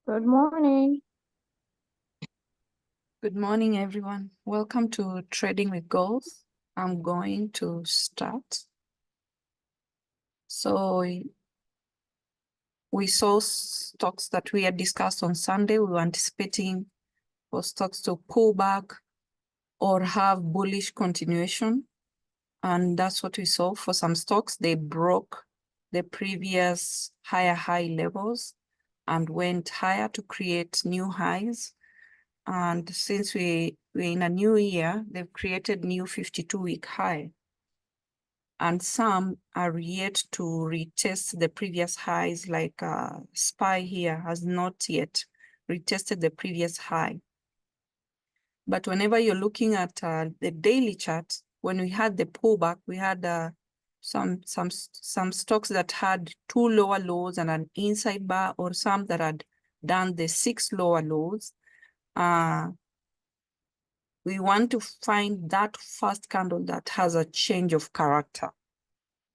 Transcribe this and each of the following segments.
Good morning. Good morning, everyone. Welcome to Trading with Goals. I'm going to start. So we saw stocks that we had discussed on Sunday. We were anticipating for stocks to pull back or have bullish continuation. And that's what we saw for some stocks. They broke the previous higher high levels and went higher to create new highs. And since we're in a new year, they've created new 52-week high. And some are yet to retest the previous highs, like SPY here has not yet retested the previous high. But whenever you're looking at the daily chart, when we had the pullback, we had some stocks that had 2 lower lows and an inside bar, or some that had done the 6 lower lows. We want to find that first candle that has a change of character.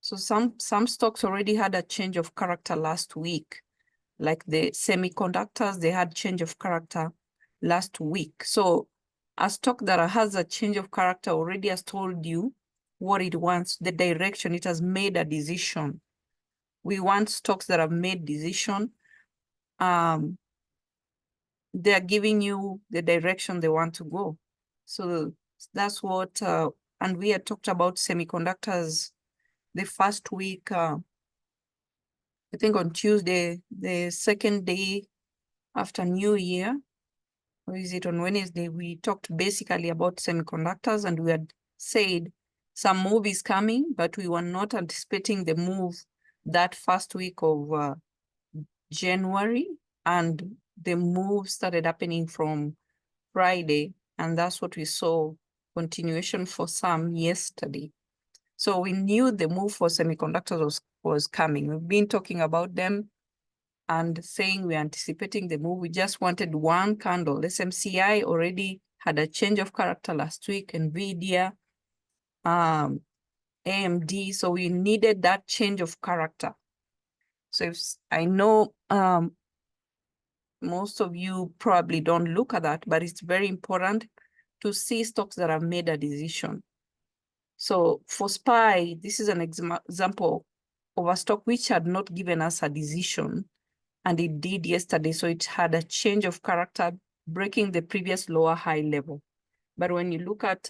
So some stocks already had a change of character last week, like the semiconductors, they had change of character last week. So a stock that has a change of character already has told you what it wants, the direction, it has made a decision. We want stocks that have made decision. They're giving you the direction they want to go. So that's what, and we had talked about semiconductors the first week, I think on Tuesday, the second day after New Year, or is it on Wednesday, we talked basically about semiconductors, and we had said some move is coming, but we were not anticipating the move that first week of January, and the move started happening from Friday, and that's what we saw, continuation for some yesterday. So we knew the move for semiconductors was coming. We've been talking about them and saying we're anticipating the move. We just wanted one candle. SMCI already had a change of character last week, NVIDIA, AMD. So we needed that change of character. So if I know most of you probably don't look at that, but it's very important to see stocks that have made a decision. So for SPY, this is an example of a stock which had not given us a decision, and it did yesterday. So it had a change of character, breaking the previous lower high level. But when you look at,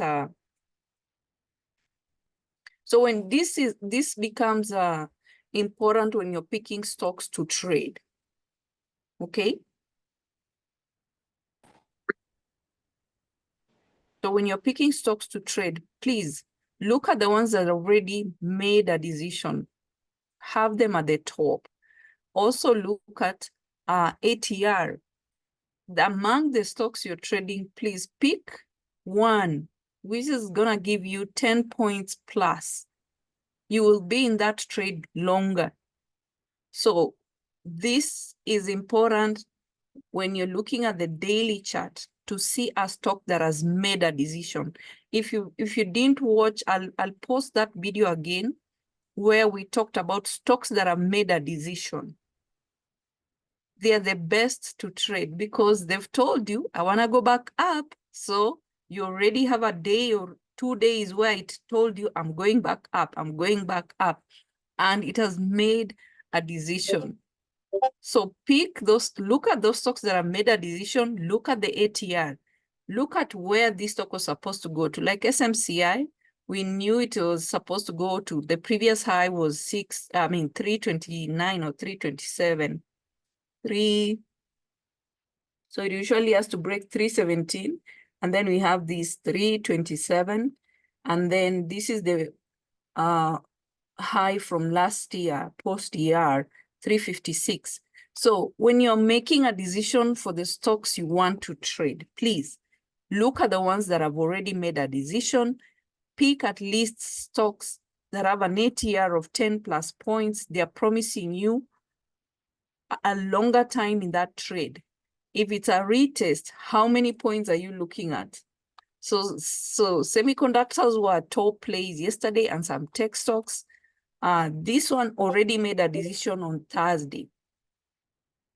so when this becomes important when you're picking stocks to trade, okay? So when you're picking stocks to trade, please look at the ones that already made a decision. Have them at the top. Also look at ATR. Among the stocks you're trading, please pick one which is gonna give you 10 points plus. You will be in that trade longer. So this is important when you're looking at the daily chart to see a stock that has made a decision. If you didn't watch, I'll post that video again where we talked about stocks that have made a decision. They are the best to trade because they've told you, I want to go back up. So you already have a day or 2 days where it told you, I'm going back up, I'm going back up. And it has made a decision. So pick those, look at those stocks that have made a decision, look at the ATR, look at where this stock was supposed to go to. Like SMCI, we knew it was supposed to go to, the previous high was 329 or 327. So it usually has to break 317. And then we have this 327. And then this is the high from last year, post-year, 356. So when you're making a decision for the stocks you want to trade, please look at the ones that have already made a decision. Pick at least stocks that have an ATR of 10 plus points. They're promising you a longer time in that trade. If it's a retest, how many points are you looking at? So semiconductors were top plays yesterday, and some tech stocks. This one already made a decision on Thursday.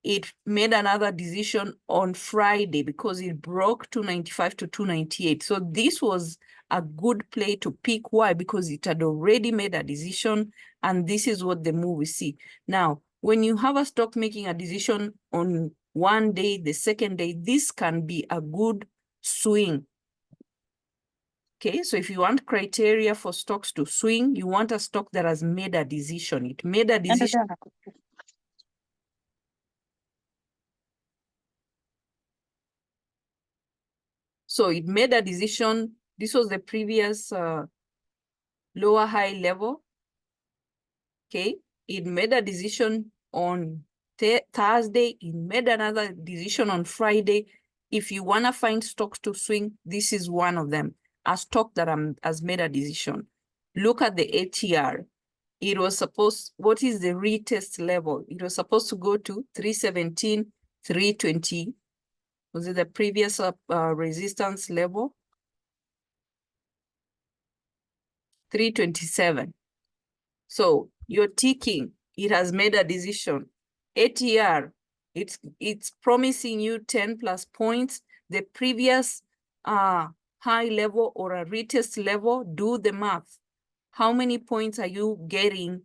It made another decision on Friday because it broke 295 to 298. So this was a good play to pick. Why? Because it had already made a decision, and this is what the move we see. Now, when you have a stock making a decision on one day, the second day, this can be a good swing. Okay, so if you want criteria for stocks to swing, you want a stock that has made a decision. It made a decision. So it made a decision. This was the previous lower high level. Okay, it made a decision on Thursday. It made another decision on Friday. If you want to find stocks to swing, this is one of them. A stock that has made a decision. Look at the ATR. It was supposed, what is the retest level? It was supposed to go to 317, 320. Was it the previous resistance level? 327. So you're ticking, it has made a decision. ATR, it's promising you 10 plus points. The previous high level or a retest level, do the math. How many points are you getting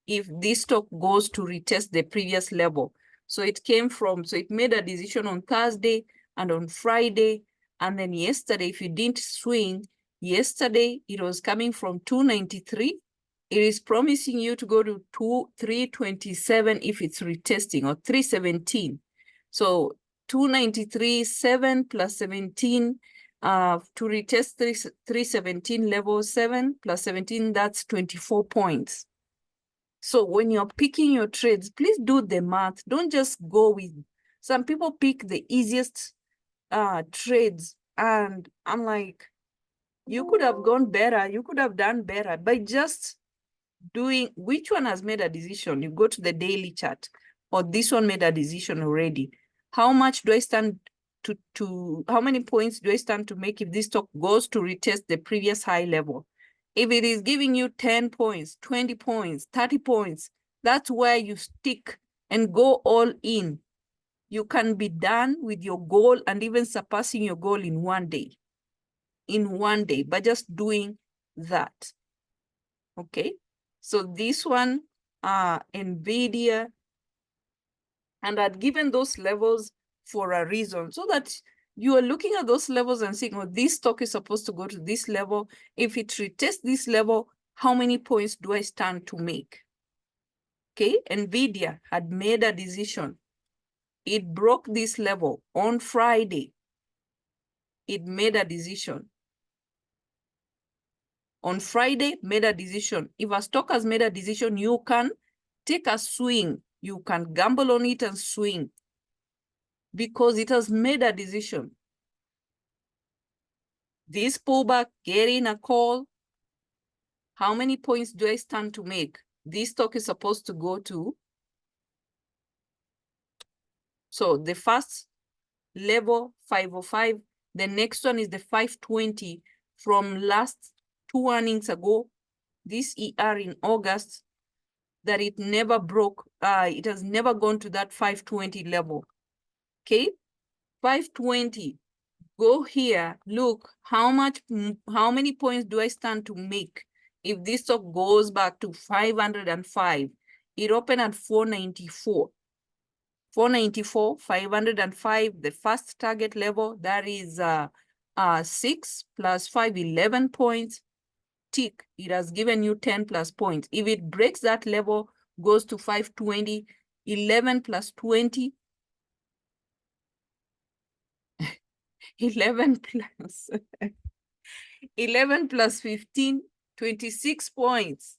if this stock goes to retest the previous level? So it came from, so it made a decision on Thursday and on Friday. And then yesterday, if you didn't swing, yesterday it was coming from 293. It is promising you to go to 327 if it's retesting, or 317. So 293, 7 plus 17, to retest 317 level 7 plus 17, that's 24 points. So when you're picking your trades, please do the math. Don't just go with, some people pick the easiest trades. And I'm like, you could have gone better. You could have done better by just doing, which one has made a decision? You go to the daily chart, or this one made a decision already. How much do I stand to how many points do I stand to make if this stock goes to retest the previous high level? If it is giving you 10 points, 20 points, 30 points, that's where you stick and go all in. You can be done with your goal and even surpassing your goal in one day. In one day, by just doing that. Okay. So this one, NVIDIA, and I'd given those levels for a reason, so that you are looking at those levels and saying, oh, this stock is supposed to go to this level. If it retests this level, how many points do I stand to make? Okay, NVIDIA had made a decision. It broke this level on Friday. It made a decision. On Friday, made a decision. If a stock has made a decision, you can take a swing. You can gamble on it and swing because it has made a decision. This pullback, getting a call, how many points do I stand to make? This stock is supposed to go to. So the first level, 505. The next one is the 520 from last 2 earnings ago. This ER in August, that it never broke. It has never gone to that 520 level. Okay, 520. Go here, look, how many points do I stand to make if this stock goes back to 505? It opened at 494. 494, 505, the first target level, that is 6 plus 5, 11 points. Tick, it has given you 10 plus points. If it breaks that level, goes to 520, 11 plus 20, 11 plus 11 plus 15, 26 points.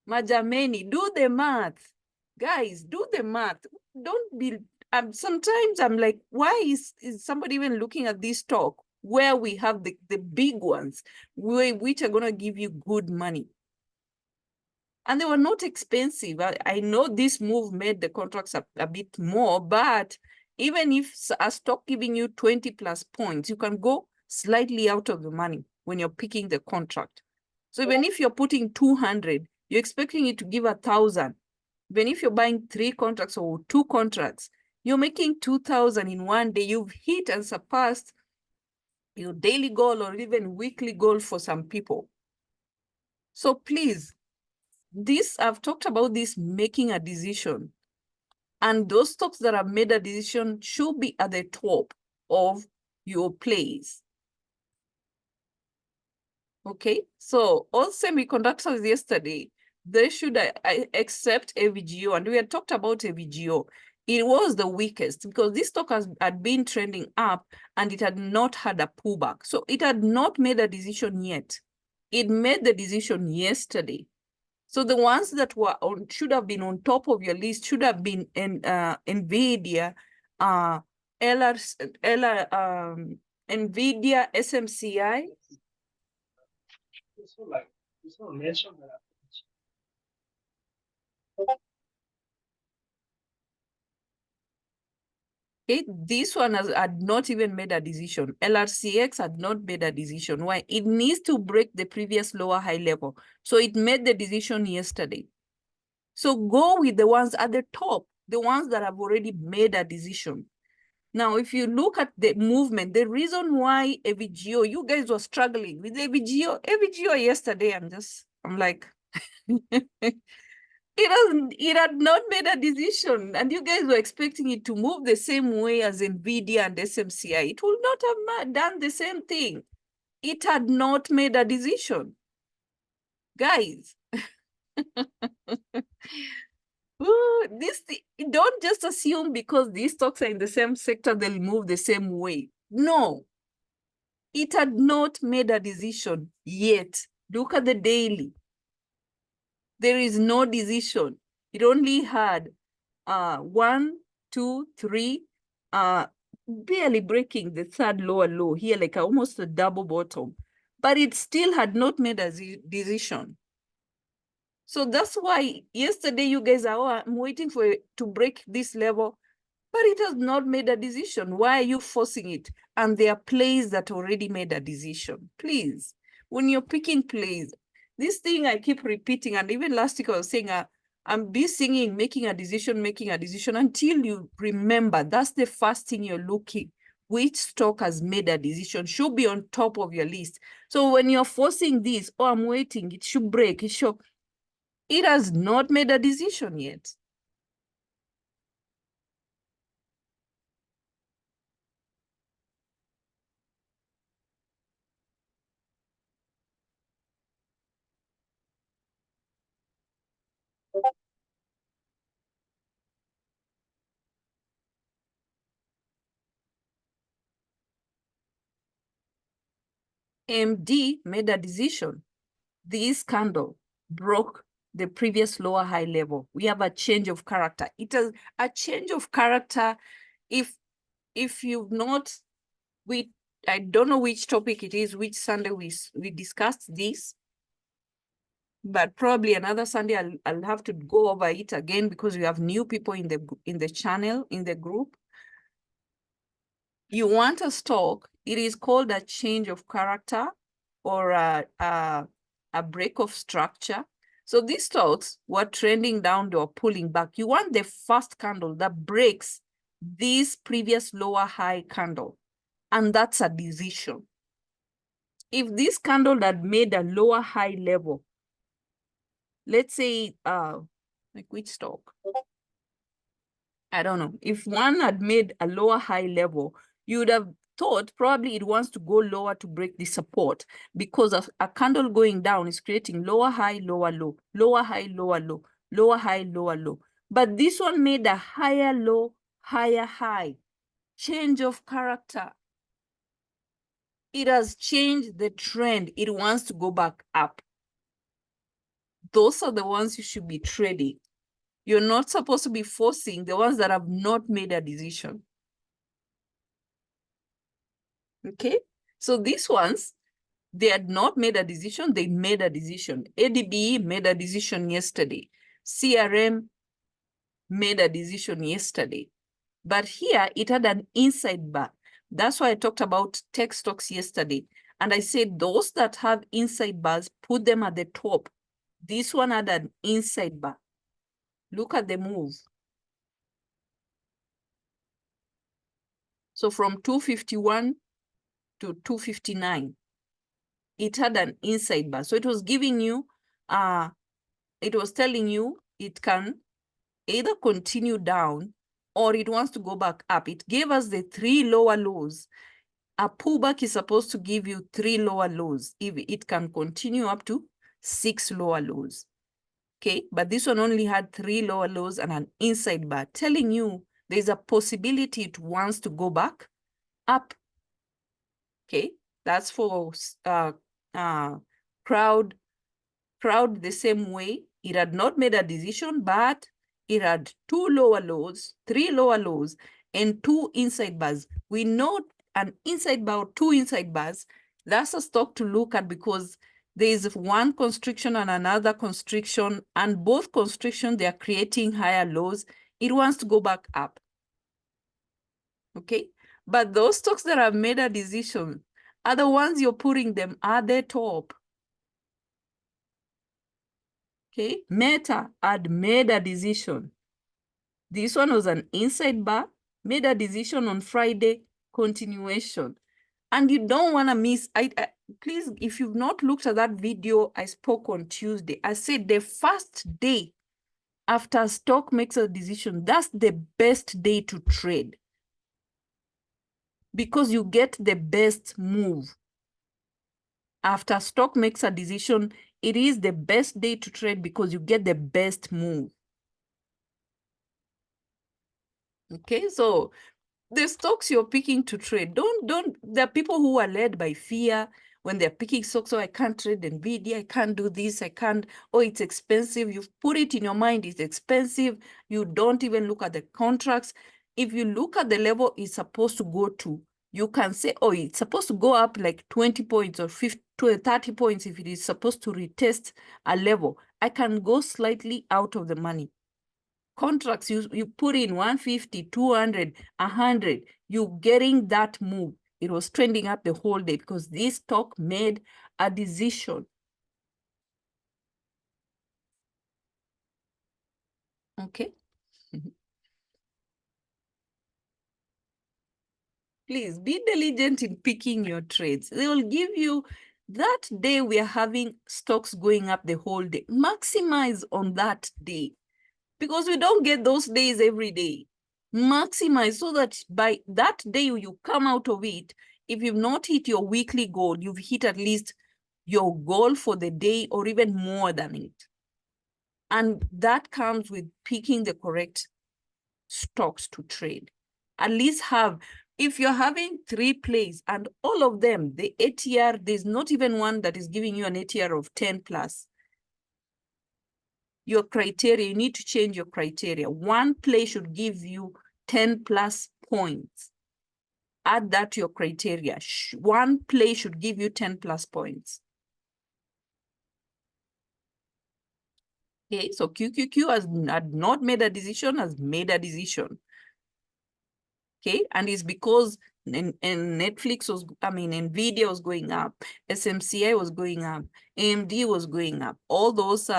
Majameni, do the math. Guys, do the math. Don't be, sometimes I'm like, why is somebody even looking at this talk where we have the big ones, which are going to give you good money? And they were not expensive. I know this move made the contracts a bit more, but even if a stock giving you 20 plus points, you can go slightly out of the money when you're picking the contract. So even if you're putting 200, You're expecting it to give 1,000. Even if you're buying 3 contracts or 2 contracts, you're making 2,000 in one day. You've hit and surpassed your daily goal or even weekly goal for some people. So please, I've talked about this, making a decision. And those stocks that have made a decision should be at the top of your plays. Okay, so all semiconductors yesterday, they should accept AVGO, and we had talked about AVGO. It was the weakest because this stock had been trending up and it had not had a pullback. So it had not made a decision yet. It made the decision yesterday. So the ones that were on should have been on top of your list should have been in NVIDIA, NVIDIA, SMCI. Okay, this one had not even made a decision. LRCX had not made a decision. Why? It needs to break the previous lower high level. So it made the decision yesterday. So go with the ones at the top, the ones that have already made a decision. Now, if you look at the movement, the reason why AVGO, you guys were struggling with AVGO yesterday, I'm like, it had not made a decision, and you guys were expecting it to move the same way as NVIDIA and SMCI. It would not have done the same thing. It had not made a decision. Guys, don't just assume because these stocks are in the same sector, they'll move the same way. No, it had not made a decision yet. Look at the daily. There is no decision. It only had 1, 2, 3, barely breaking the third lower low here, like almost a double bottom, but it still had not made a decision. So that's why yesterday you guys are, oh, I'm waiting for it to break this level, but it has not made a decision. Why are you forcing it? And there are plays that already made a decision. Please, when you're picking plays, this thing I keep repeating, and even last week I was saying, I'm busy singing, making a decision, until you remember that's the first thing you're looking. Which stock has made a decision should be on top of your list. So when you're forcing this, oh, I'm waiting, it should break, it has not made a decision yet. AMD made a decision. This candle broke the previous lower high level. We have a change of character. It is a change of character. If you've not, I don't know which topic it is, which Sunday we discussed this, but probably another Sunday I'll have to go over it again because we have new people in the channel, in the group. You want a stock, it is called a change of character or a break of structure. So these stocks were trending down, they were pulling back. You want the first candle that breaks this previous lower high candle, and that's a decision. If this candle had made a lower high level, let's say, like which stock? I don't know. If one had made a lower high level, you would have thought probably it wants to go lower to break the support because of a candle going down is creating lower high, lower low, lower high, lower low, lower high, lower low. But this one made a higher low, higher high. Change of character. It has changed the trend. It wants to go back up. Those are the ones you should be trading. You're not supposed to be forcing the ones that have not made a decision. Okay, so these ones, they had not made a decision, they made a decision. ADB made a decision yesterday. CRM made a decision yesterday. But here, it had an inside bar. That's why I talked about tech stocks yesterday. And I said those that have inside bars, put them at the top. This one had an inside bar. Look at the move. So from 251 to 259, it had an inside bar. So it was giving you, it was telling you it can either continue down or it wants to go back up. It gave us the 3 lower lows. A pullback is supposed to give you 3 lower lows. If it can continue up to 6 lower lows. Okay, but this one only had 3 lower lows and an inside bar, telling you there's a possibility it wants to go back up. Okay, that's for crowd the same way. It had not made a decision, but it had 2 lower lows, 3 lower lows, and 2 inside bars. We know an inside bar or 2 inside bars, that's a stock to look at because there is one constriction and another constriction, and both constrictions, they are creating higher lows. It wants to go back up. Okay, but those stocks that have made a decision are the ones you're putting them at the top. Okay, Meta had made a decision. This one was an inside bar, made a decision on Friday, continuation. And you don't want to miss, please, if you've not looked at that video I spoke on Tuesday, I said the first day after a stock makes a decision, that's the best day to trade because you get the best move. After stock makes a decision, it is the best day to trade because you get the best move. Okay, so the stocks you're picking to trade, there are people who are led by fear when they're picking stocks. So I can't trade NVIDIA, I can't do this, I can't, oh, it's expensive. You've put it in your mind, it's expensive. You don't even look at the contracts. If you look at the level it's supposed to go to, you can say, oh, it's supposed to go up like 20 points or 50 to 30 points if it is supposed to retest a level. I can go slightly out of the money. Contracts, you put in 150, 200, 100, you're getting that move. It was trending up the whole day because this stock made a decision. Okay. Please be diligent in picking your trades. They will give you that day we are having stocks going up the whole day. Maximize on that day because we don't get those days every day. Maximize so that by that day you come out of it, if you've not hit your weekly goal, you've hit at least your goal for the day or even more than it. And that comes with picking the correct stocks to trade. At least have, if you're having 3 plays and all of them, the ATR, there's not even one that is giving you an ATR of 10 plus. Your criteria, you need to change your criteria. One play should give you 10 plus points. Add that to your criteria. One play should give you 10 plus points. Okay, so QQQ had not made a decision, has made a decision. Okay, and it's because Netflix was, NVIDIA was going up, SMCI was going up, AMD was going up. All those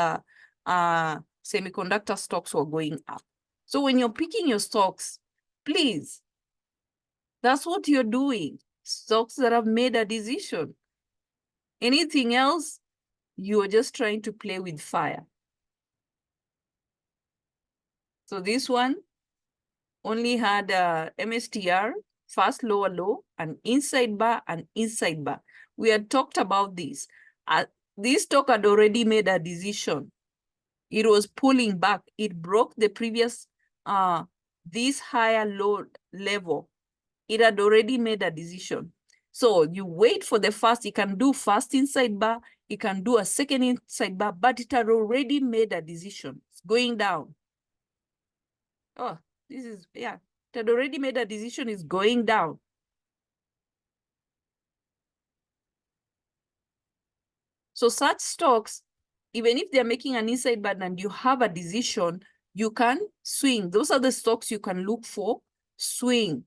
semiconductor stocks were going up. So when you're picking your stocks, please, that's what you're doing. Stocks that have made a decision. Anything else, you're just trying to play with fire. So this one only had MSTR, fast lower low, an inside bar, and inside bar. We had talked about this. This stock had already made a decision. It was pulling back. It broke the previous, this higher low level. It had already made a decision. So you wait for the first, it can do first inside bar, it can do a second inside bar, but it had already made a decision. It's going down. Oh, this is, yeah, it had already made a decision, it's going down. So such stocks, even if they're making an inside bar and you have a decision, you can swing. Those are the stocks you can look for, swing.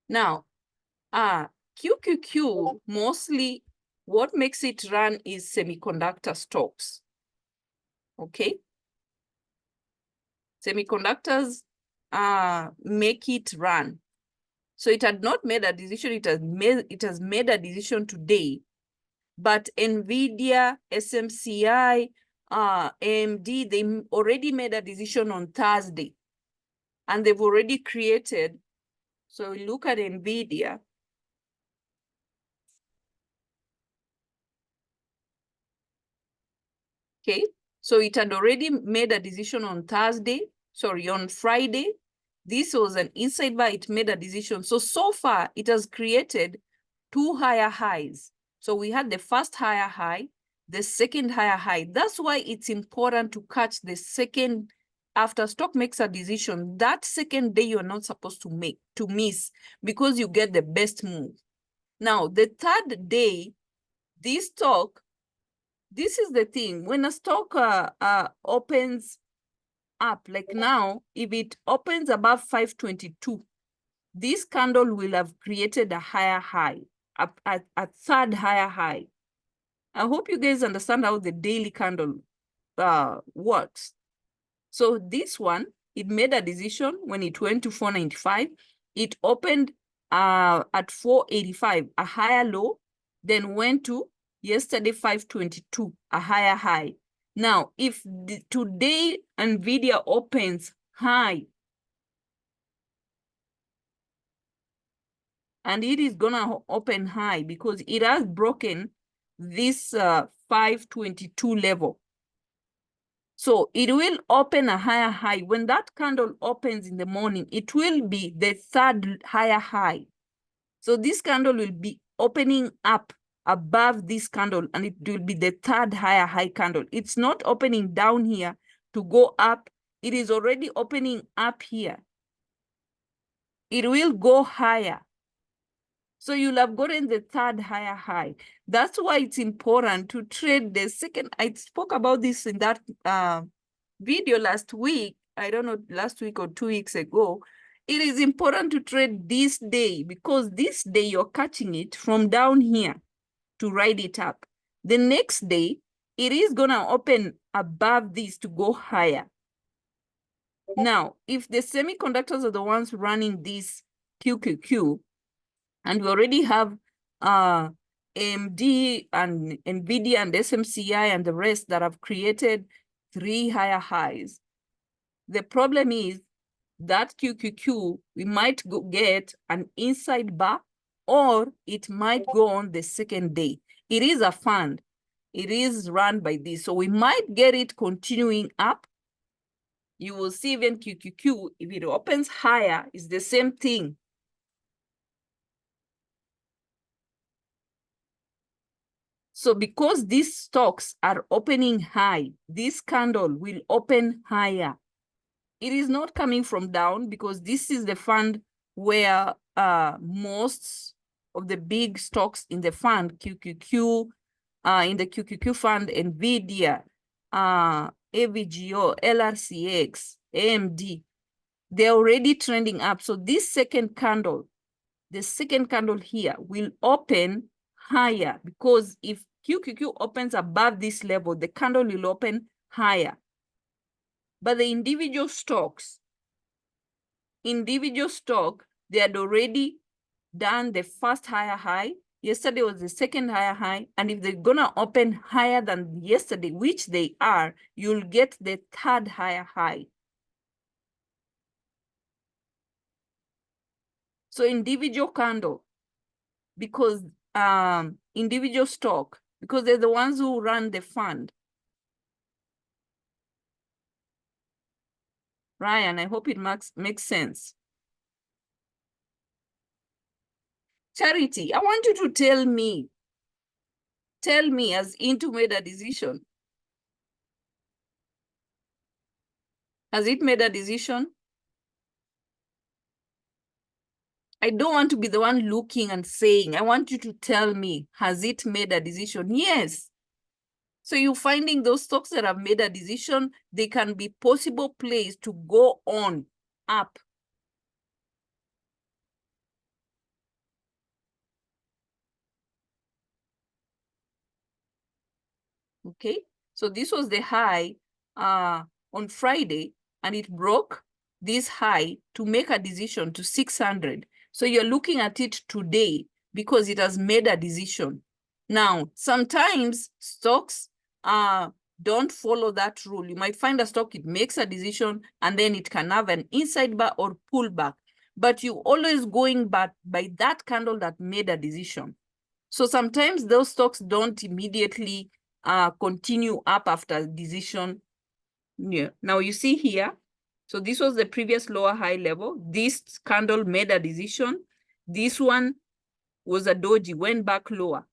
Now, QQQ, mostly what makes it run is semiconductor stocks. Okay. Semiconductors make it run. So it had not made a decision. It has made a decision today. But NVIDIA, SMCI, AMD, they already made a decision on Thursday. And they've already created. So look at NVIDIA. Okay, so it had already made a decision on on Friday. This was an inside buy, it made a decision. So far, it has created 2 higher highs. So we had the first higher high, the second higher high. That's why it's important to catch the second, after stock makes a decision, that second day you're not supposed to miss, because you get the best move. Now, the third day, this stock, this is the thing, when a stock opens up, like now, if it opens above 522, this candle will have created a higher high, a third higher high. I hope you guys understand how the daily candle works. So this one, it made a decision when it went to 495. It opened at 485, a higher low, then went to yesterday 522, a higher high. Now, if today NVIDIA opens high, and it is gonna open high because it has broken this 522 level. So it will open a higher high. When that candle opens in the morning, it will be the third higher high. So this candle will be opening up above this candle, and it will be the third higher high candle. It's not opening down here to go up. It is already opening up here. It will go higher. So you'll have gotten the third higher high. That's why it's important to trade the second. I spoke about this in that video last week. I don't know, last week or 2 weeks ago. It is important to trade this day, because this day you're catching it from down here to ride it up. The next day, it is going to open above this to go higher. Now, if the semiconductors are the ones running this QQQ, and we already have AMD and NVIDIA and SMCI and the rest that have created 3 higher highs. The problem is that QQQ, we might get an inside bar, or it might go on the second day. It is a fund. It is run by this. So we might get it continuing up. You will see even QQQ, if it opens higher, it's the same thing. So because these stocks are opening high, this candle will open higher. It is not coming from down, because this is the fund where most of the big stocks in the fund, QQQ, in the QQQ fund, NVIDIA, AVGO, LRCX, AMD, they're already trending up. So this second candle, the second candle here will open higher, because if QQQ opens above this level, the candle will open higher. But the individual stock, they had already done the first higher high. Yesterday was the second higher high. And if they're gonna open higher than yesterday, which they are, you'll get the third higher high. So individual candle, because individual stock, because they're the ones who run the fund. Ryan, I hope it makes sense. Charity, I want you to tell me, has Into made a decision? Has it made a decision? I don't want to be the one looking and saying. I want you to tell me, has it made a decision? Yes. So you're finding those stocks that have made a decision, they can be possible plays to go on up. Okay, so this was the high on Friday, and it broke this high to make a decision to 600. So you're looking at it today because it has made a decision. Now, sometimes stocks don't follow that rule. You might find a stock, it makes a decision, and then it can have an inside bar or pullback. But you always going back by that candle that made a decision. So sometimes those stocks don't immediately continue up after decision. Yeah. Now you see here, so this was the previous lower high level. This candle made a decision. This one was a doji, went back lower.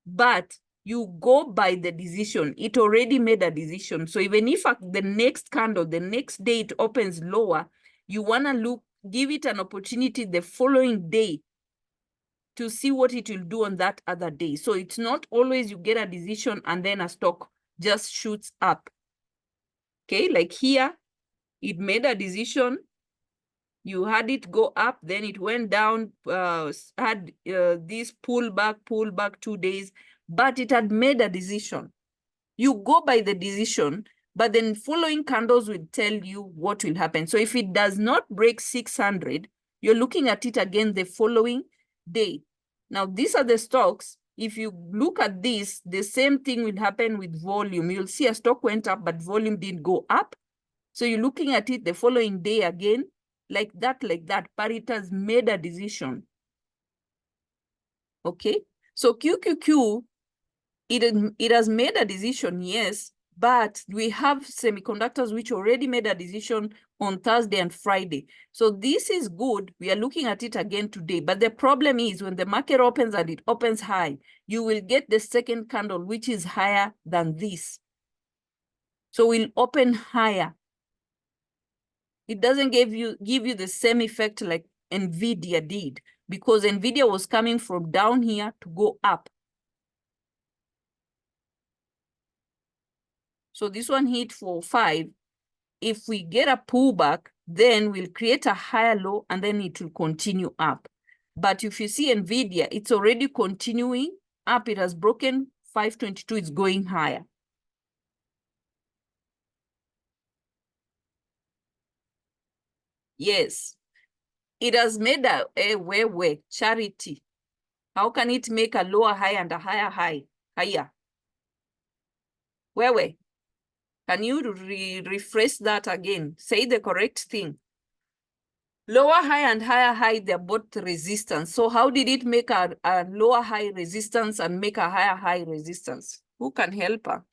But you go by the decision. It already made a decision. So even if the next candle, the next day it opens lower, you want to give it an opportunity the following day to see what it will do on that other day. So it's not always you get a decision and then a stock just shoots up. Okay, like here, it made a decision. You had it go up, then it went down, had this pullback 2 days, but it had made a decision. You go by the decision, but then following candles will tell you what will happen. So if it does not break 600, you're looking at it again the following day. Now, these are the stocks. If you look at this, the same thing will happen with volume. You'll see a stock went up, but volume didn't go up. So you're looking at it the following day again, like that, but it has made a decision. Okay, so QQQ, it has made a decision, yes, but we have semiconductors which already made a decision on Thursday and Friday. So this is good. We are looking at it again today. But the problem is when the market opens and it opens high, you will get the second candle, which is higher than this. So we'll open higher. It doesn't give you the same effect like NVIDIA did, because NVIDIA was coming from down here to go up. So this one hit for 5. If we get a pullback, then we'll create a higher low and then it will continue up. But if you see NVIDIA, it's already continuing up. It has broken 522. It's going higher. Yes, it has made a way charity. How can it make a lower high and a higher high? Higher. Where? Can you rephrase that again? Say the correct thing. Lower high and higher high, they're both resistance. So how did it make a lower high resistance and make a higher high resistance? Who can help her?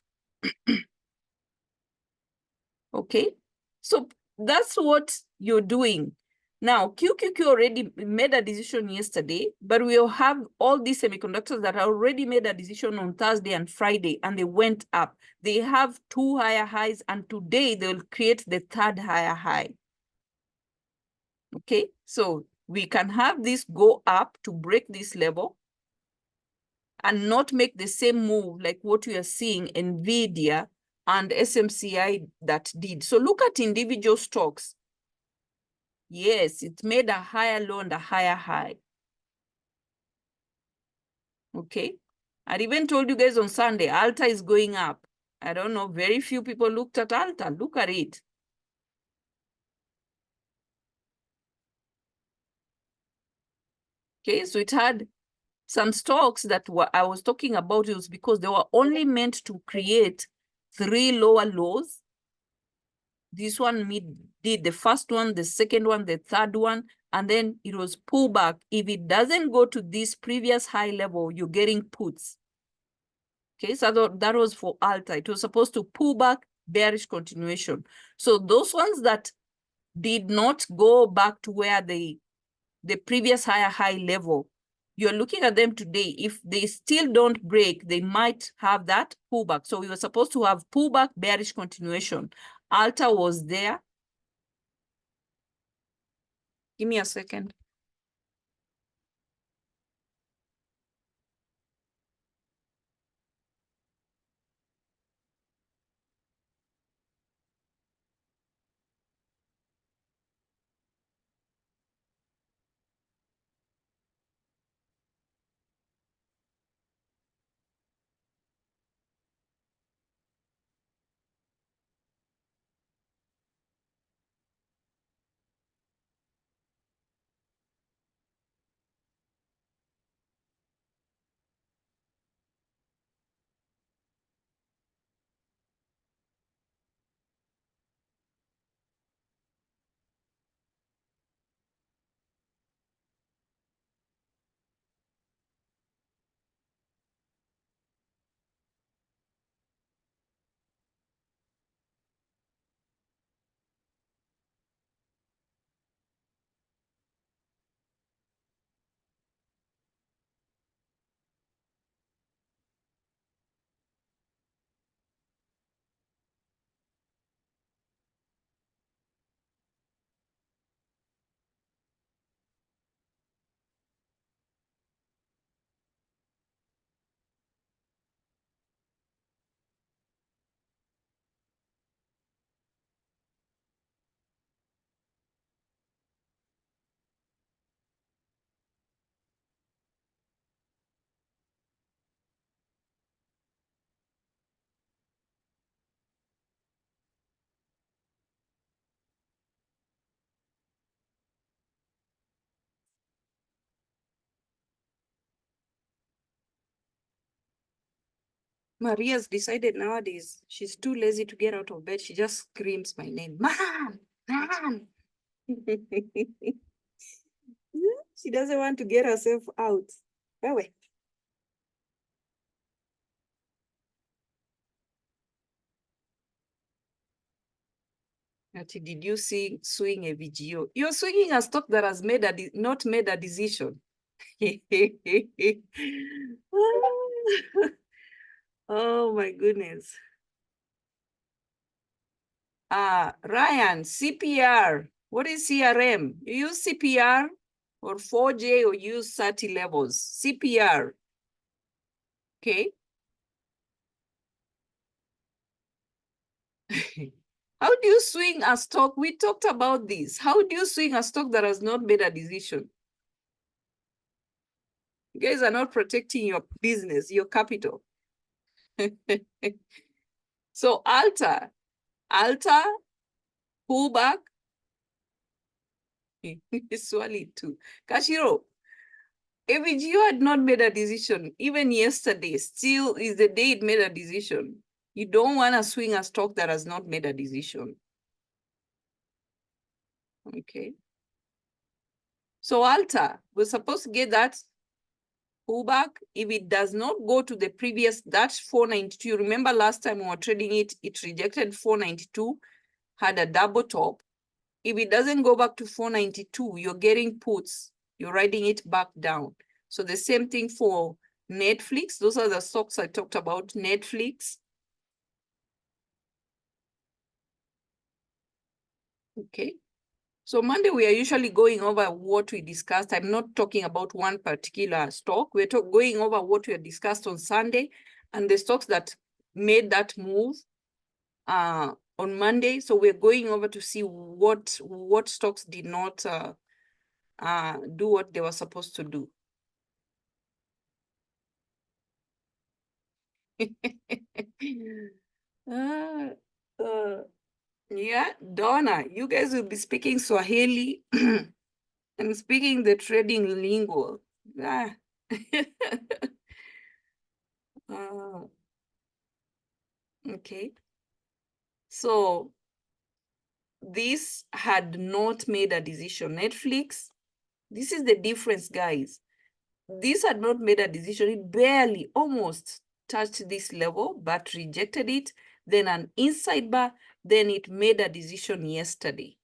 Okay, so that's what you're doing. Now, QQQ already made a decision yesterday, but we'll have all these semiconductors that already made a decision on Thursday and Friday, and they went up. They have 2 higher highs, and today they'll create the 3rd higher high. Okay, so we can have this go up to break this level and not make the same move like what we are seeing NVIDIA and SMCI that did. So look at individual stocks. Yes, it made a higher low and a higher high. Okay. I even told you guys on Sunday, Alta is going up. I don't know, very few people looked at Alta. Look at it. Okay, so it had some stocks that I was talking about. It was because they were only meant to create 3 lower lows. This one did the first one, the second one, the third one, and then it was pullback. If it doesn't go to this previous high level, you're getting puts. Okay, so that was for Alta. It was supposed to pull back, bearish continuation. So those ones that did not go back to where the previous high level, you're looking at them today. If they still don't break, they might have that pullback. So we were supposed to have pullback, bearish continuation. Alta was there. Give me a second. Maria's decided nowadays she's too lazy to get out of bed. She just screams my name, Mom, Mom. She doesn't want to get herself out. Wewe. Did you see swing a VGO? You're swinging a stock that has not made a decision. Oh my goodness. Ryan, CPR. What is CRM? You use CPR or 4J or use 30 levels? CPR. Okay. How do you swing a stock? We talked about this. How do you swing a stock that has not made a decision? You guys are not protecting your business, your capital. So alter, pullback, swally too. Kashiro, AVGO had not made a decision. Even yesterday, still is the day it made a decision. You don't want to swing a stock that has not made a decision. Okay. So alter, we're supposed to get that pullback. If it does not go to the previous, that's 492. Remember last time we were trading it, it rejected 492, had a double top. If it doesn't go back to 492, you're getting puts, you're riding it back down. So the same thing for Netflix. Those are the stocks I talked about, Netflix. Okay. So Monday, we are usually going over what we discussed. I'm not talking about one particular stock. We're going over what we discussed on Sunday and the stocks that made that move on Monday. So we're going over to see what stocks did not do what they were supposed to do. Yeah, Donna, you guys will be speaking Swahili and speaking the trading lingo. Ah. Okay. So this had not made a decision. Netflix, this is the difference, guys. This had not made a decision. It barely, almost touched this level, but rejected it. Then an inside bar, then it made a decision yesterday.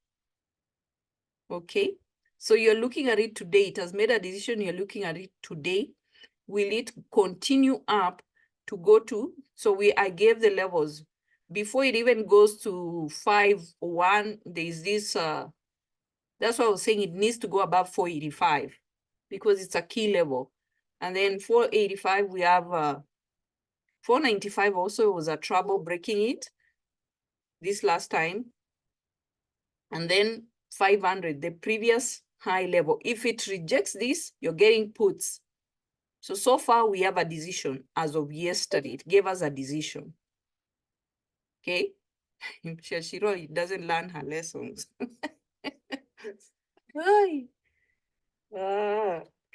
Okay. So you're looking at it today. It has made a decision. You're looking at it today. Will it continue up to go to? So I gave the levels. Before it even goes to 5-1, there's this, that's why I was saying it needs to go above 485 because it's a key level. And then 485, we have 495 also was a trouble breaking it this last time. And then 500, the previous high level. If it rejects this, you're getting puts. So far we have a decision as of yesterday. It gave us a decision. Okay. Shashiro doesn't learn her lessons.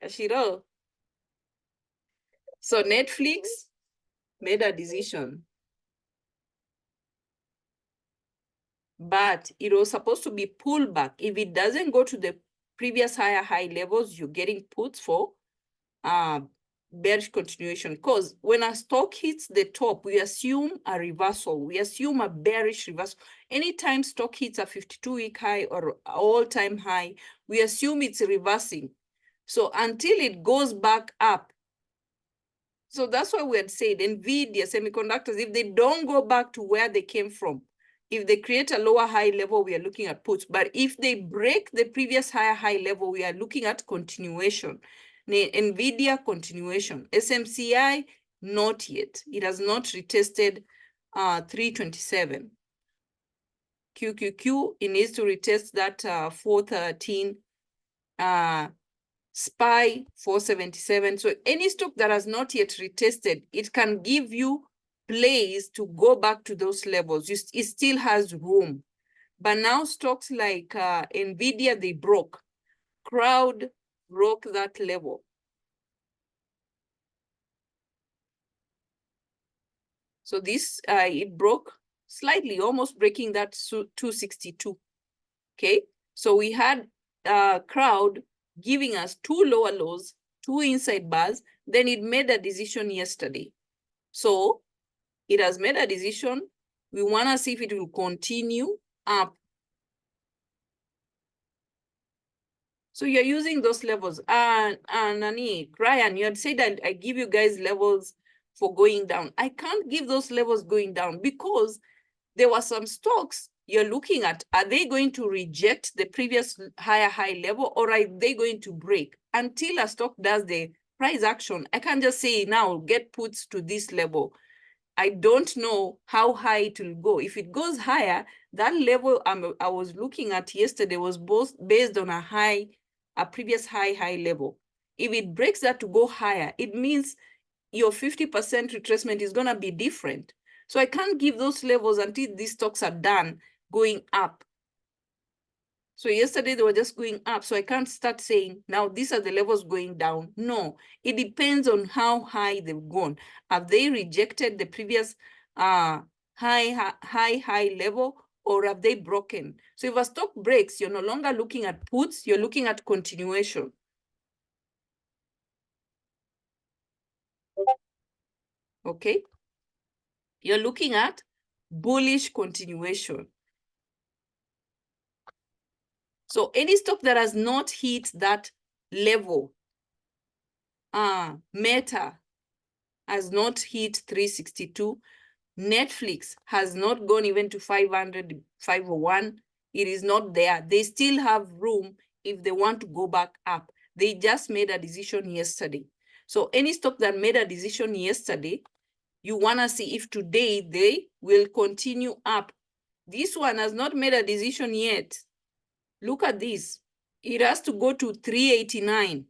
Kashiro. So Netflix made a decision. But it was supposed to be pulled back. If it doesn't go to the previous high levels, you're getting puts for bearish continuation. Because when a stock hits the top, we assume a reversal. We assume a bearish reversal. Anytime stock hits a 52-week high or all-time high, we assume it's reversing. So until it goes back up, so that's why we had said NVIDIA, semiconductors, if they don't go back to where they came from, if they create a lower high level, we are looking at puts. But if they break the previous high level, we are looking at continuation. NVIDIA continuation. SMCI, not yet. It has not retested 327. QQQ, it needs to retest that 413. SPY 477. So any stock that has not yet retested, it can give you plays to go back to those levels. It still has room. But now stocks like NVIDIA, they broke. Crowd broke that level. So this, it broke slightly, almost breaking that 262. Okay, so we had a crowd giving us 2 lower lows, 2 inside bars, then it made a decision yesterday. So it has made a decision. We want to see if it will continue up. So you're using those levels. And Ryan, you had said that I give you guys levels for going down. I can't give those levels going down because there were some stocks you're looking at. Are they going to reject the previous higher high level, or are they going to break? Until a stock does the price action, I can't just say now get puts to this level. I don't know how high it will go. If it goes higher, that level I was looking at yesterday was both based on a previous high level. If it breaks that to go higher, it means your 50% retracement is going to be different. So I can't give those levels until these stocks are done going up. So yesterday they were just going up. So I can't start saying, now these are the levels going down. No, it depends on how high they've gone. Have they rejected the previous high level, or have they broken? So if a stock breaks, you're no longer looking at puts, you're looking at continuation. Okay? You're looking at bullish continuation. So any stock that has not hit that level, Meta has not hit 362, Netflix has not gone even to 500, 501. It is not there. They still have room if they want to go back up. They just made a decision yesterday. So any stock that made a decision yesterday, you want to see if today they will continue up. This one has not made a decision yet. Look at this. It has to go to 389.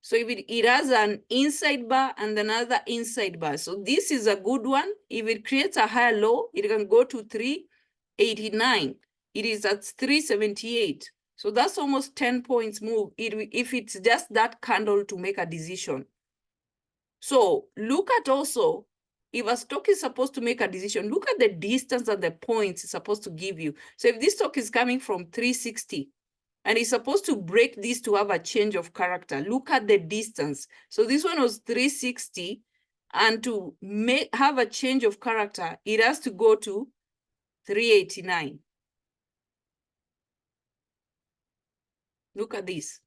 So if it has an inside bar and another inside bar. So this is a good one. If it creates a higher low, it can go to 389. It is at 378. So that's almost 10 points move if it's just that candle to make a decision. So look at also, if a stock is supposed to make a decision, look at the distance that the points is supposed to give you. So if this stock is coming from 360, and it's supposed to break this to have a change of character. Look at the distance. So this one was 360, and to have a change of character, it has to go to 389. Look at this.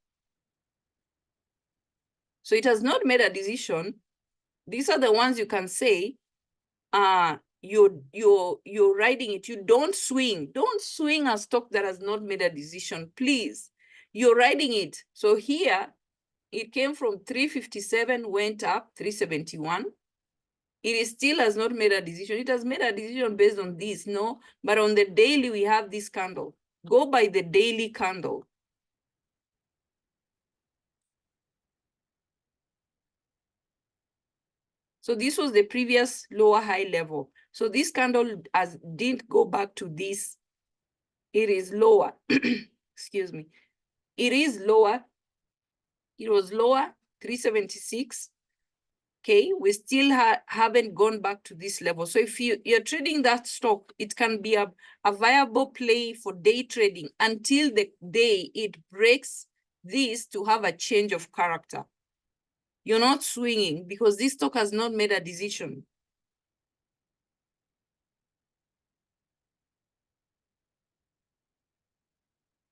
So it has not made a decision. These are the ones you can say, you're riding it. You don't swing. Don't swing a stock that has not made a decision, please. You're riding it. So here, it came from 357, went up 371. It still has not made a decision. It has made a decision based on this, no? But on the daily, we have this candle. Go by the daily candle. So this was the previous lower high level. So this candle didn't go back to this. It is lower. Excuse me. It is lower. It was lower, 376. Okay, we still haven't gone back to this level. So if you're trading that stock, it can be a viable play for day trading until the day it breaks this to have a change of character. You're not swinging because this stock has not made a decision.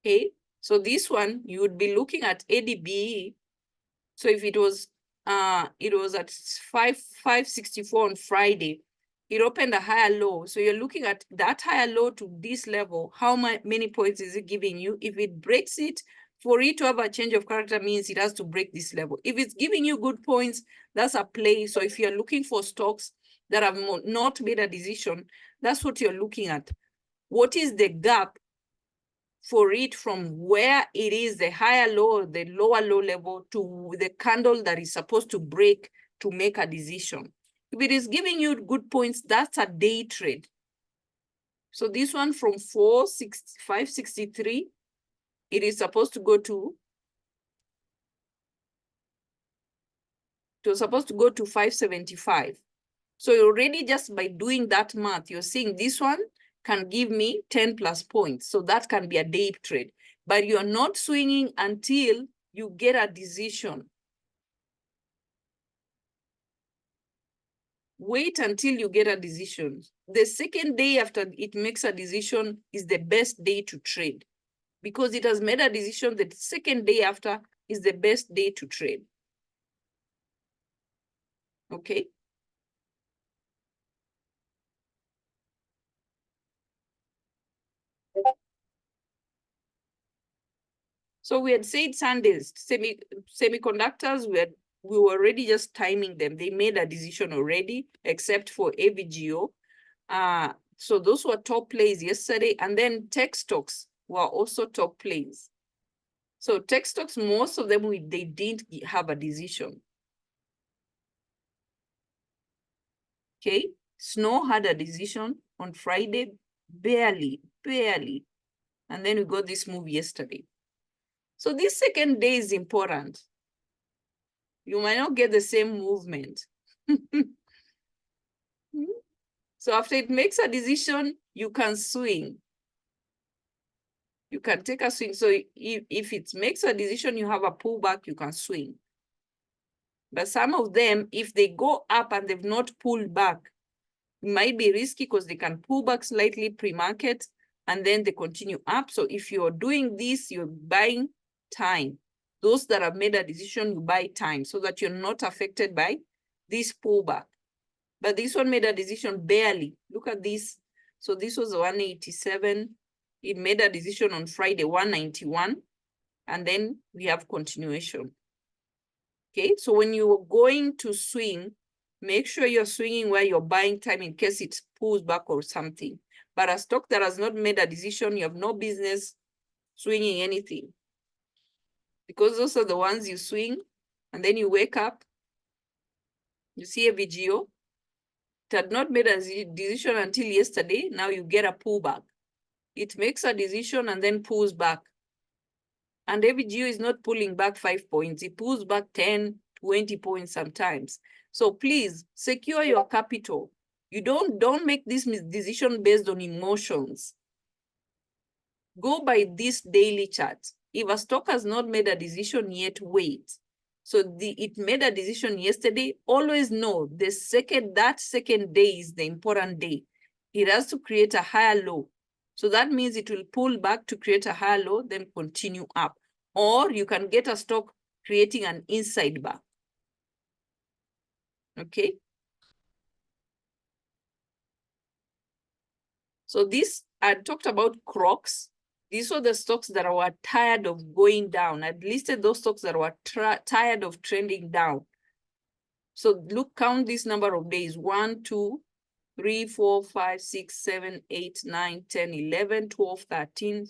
Okay, so this one, you would be looking at ADBE. So if it was at 564 on Friday, it opened a higher low. So you're looking at that higher low to this level. How many points is it giving you? If it breaks it, for it to have a change of character means it has to break this level. If it's giving you good points, that's a play. So if you're looking for stocks that have not made a decision, that's what you're looking at. What is the gap for it from where it is the higher low, the lower low level to the candle that is supposed to break to make a decision? If it is giving you good points, that's a day trade. So this one from 563, it is supposed to go to, it was supposed to go to 575. So already just by doing that math, you're seeing this one can give me 10 plus points. So that can be a day trade. But you're not swinging until you get a decision. Wait until you get a decision. The second day after it makes a decision is the best day to trade, because it has made a decision. The second day after is the best day to trade. Okay. So we had said Sundays, semiconductors, we were already just timing them. They made a decision already, except for AVGO. So those were top plays yesterday. And then tech stocks were also top plays. So tech stocks, most of them, they didn't have a decision. Okay. Snow had a decision on Friday, barely. And then we got this move yesterday. So this second day is important. You might not get the same movement. So after it makes a decision, you can swing. You can take a swing. So if it makes a decision, you have a pullback, you can swing. But some of them, if they go up and they've not pulled back, it might be risky because they can pull back slightly pre-market and then they continue up. So if you're doing this, you're buying time. Those that have made a decision, you buy time so that you're not affected by this pullback. But this one made a decision barely. Look at this. So this was 187. It made a decision on Friday, 191. And then we have continuation. Okay, so when you're going to swing, make sure you're swinging where you're buying time in case it pulls back or something. But a stock that has not made a decision, you have no business swinging anything. Because those are the ones you swing, and then you wake up, you see a VGO. It had not made a decision until yesterday. Now you get a pullback. It makes a decision and then pulls back. And AVGO is not pulling back 5 points. It pulls back 10, 20 points sometimes. So please secure your capital. You don't make this decision based on emotions. Go by this daily chart. If a stock has not made a decision yet, wait. So it made a decision yesterday. Always know that second day is the important day. It has to create a higher low. So that means it will pull back to create a higher low, then continue up. Or you can get a stock creating an inside bar. Okay. So this, I talked about Crocs. These were the stocks that were tired of going down. I'd listed those stocks that were tired of trending down. So look, count this number of days. 1, 2, 3, 4, 5, 6, 7, 8, 9, 10, 11, 12, 13,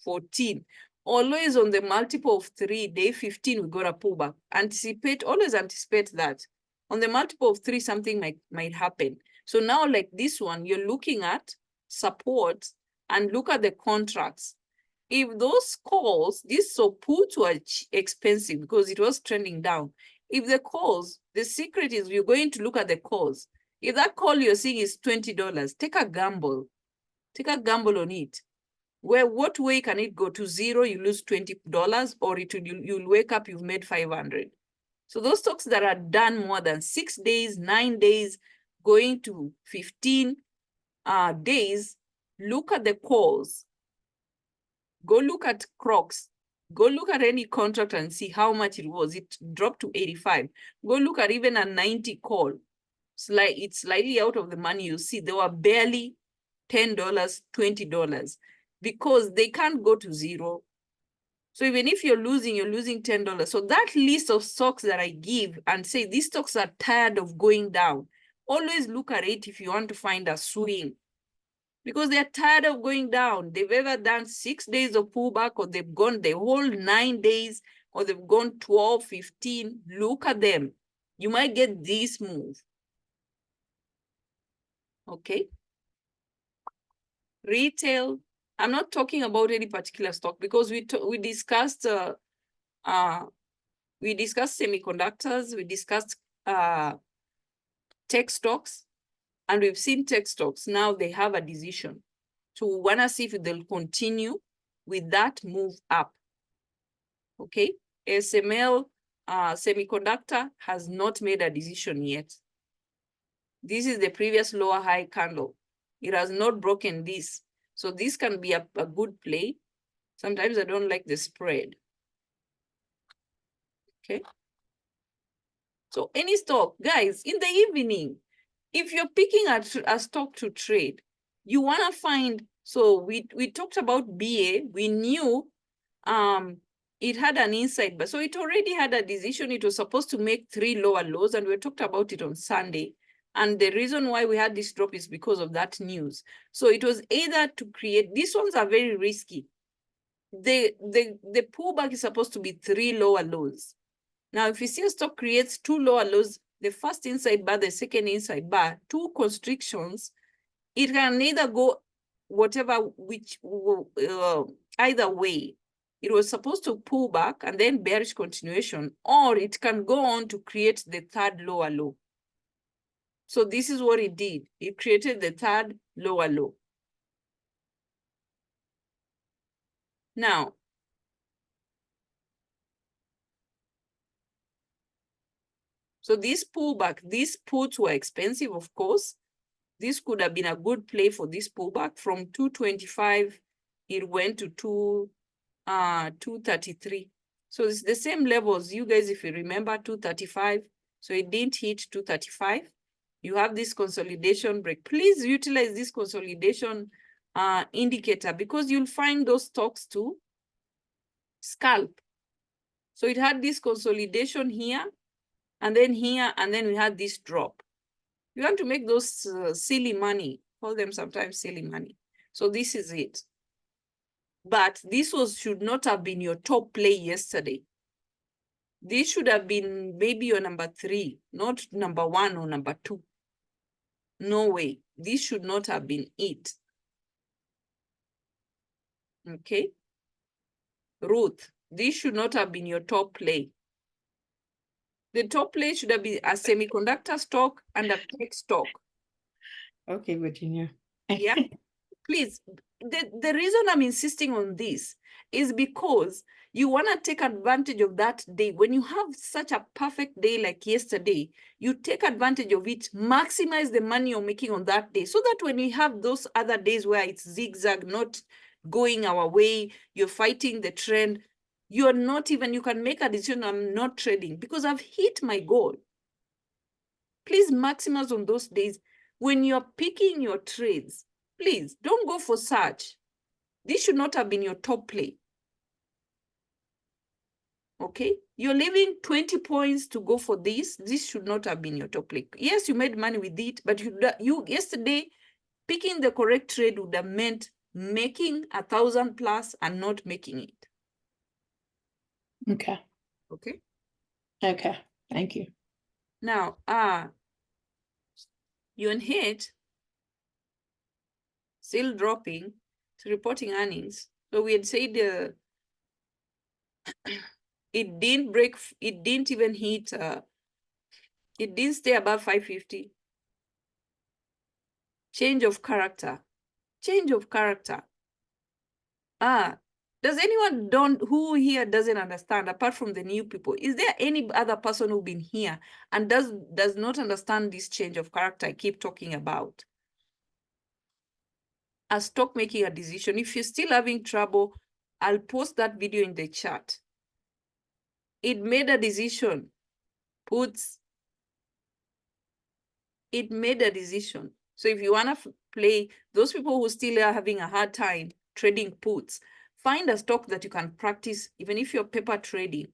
14. Always on the multiple of 3, day 15, we got a pullback. Always anticipate that. On the multiple of 3, something might happen. So now like this one, you're looking at support and look at the contracts. If those calls, puts were expensive because it was trending down. If the calls, the secret is you're going to look at the calls. If that call you're seeing is $20, take a gamble. Take a gamble on it. What way can it go to 0? You lose $20, or you'll wake up, you've made 500. So those stocks that are done more than 6 days, 9 days, going to 15 days, look at the calls. Go look at Crocs. Go look at any contract and see how much it was. It dropped to 85. Go look at even a 90 call. It's slightly out of the money. You see, they were barely $10, $20 because they can't go to 0. So even if you're losing $10. So that list of stocks that I give and say these stocks are tired of going down, always look at it if you want to find a swing. Because they're tired of going down. They've ever done 6 days of pullback, or they've gone the whole 9 days, or they've gone 12, 15. Look at them. You might get this move. Okay. Retail. I'm not talking about any particular stock because we discussed semiconductors, we discussed tech stocks. And we've seen tech stocks. Now they have a decision. So we want to see if they'll continue with that move up. Okay. SML semiconductor has not made a decision yet. This is the previous lower high candle. It has not broken this. So this can be a good play. Sometimes I don't like the spread. Okay. So any stock, guys, in the evening, if you're picking a stock to trade, you want to find, so we talked about BA, we knew it had an inside, but so it already had a decision. It was supposed to make 3 lower lows, and we talked about it on Sunday. And the reason why we had this drop is because of that news. So it was either to create, these ones are very risky. The pullback is supposed to be 3 lower lows. Now, if you see a stock creates 2 lower lows, the first inside bar, the second inside bar, 2 constrictions, it can either go whatever, either way. It was supposed to pull back and then bearish continuation, or it can go on to create the 3rd lower low. So this is what it did. It created the 3rd lower low. Now, so this pullback, these puts were expensive, of course. This could have been a good play for this pullback. From 225, it went to 233. So it's the same levels. You guys, if you remember, 235. So it didn't hit 235. You have this consolidation break. Please utilize this consolidation indicator, because you'll find those stocks to scalp. So it had this consolidation here, and then here, and then we had this drop. You want to make those silly money, call them sometimes silly money. So this is it. But this should not have been your top play yesterday. This should have been maybe your number 3, not number 1 or number 2. No way. This should not have been it. Okay. Ruth, this should not have been your top play. The top play should have been a semiconductor stock and a tech stock. Okay, Virginia. Yeah. Please, the reason I'm insisting on this is because you want to take advantage of that day. When you have such a perfect day like yesterday, you take advantage of it, maximize the money you're making on that day, so that when we have those other days where it's zigzag, not going our way, you're fighting the trend, you're not even, you can make a decision, I'm not trading because I've hit my goal. Please maximize on those days. When you're picking your trades, please don't go for such. This should not have been your top play. Okay, you're leaving 20 points to go for this. This should not have been your top play. Yes, you made money with it, but you yesterday picking the correct trade would have meant making 1,000 plus and not making it. Okay. Okay. Okay. Thank you. Now, UNH still dropping, it's reporting earnings. So we had said it didn't break, it didn't even hit, it didn't stay above 550. Change of character. Change of character. Does anyone who here doesn't understand, apart from the new people? Is there any other person who's been here and does not understand this change of character I keep talking about? A stock making a decision. If you're still having trouble, I'll post that video in the chat. It made a decision. It made a decision. So if you want to play, those people who still are having a hard time trading puts, find a stock that you can practice, even if you're paper trading.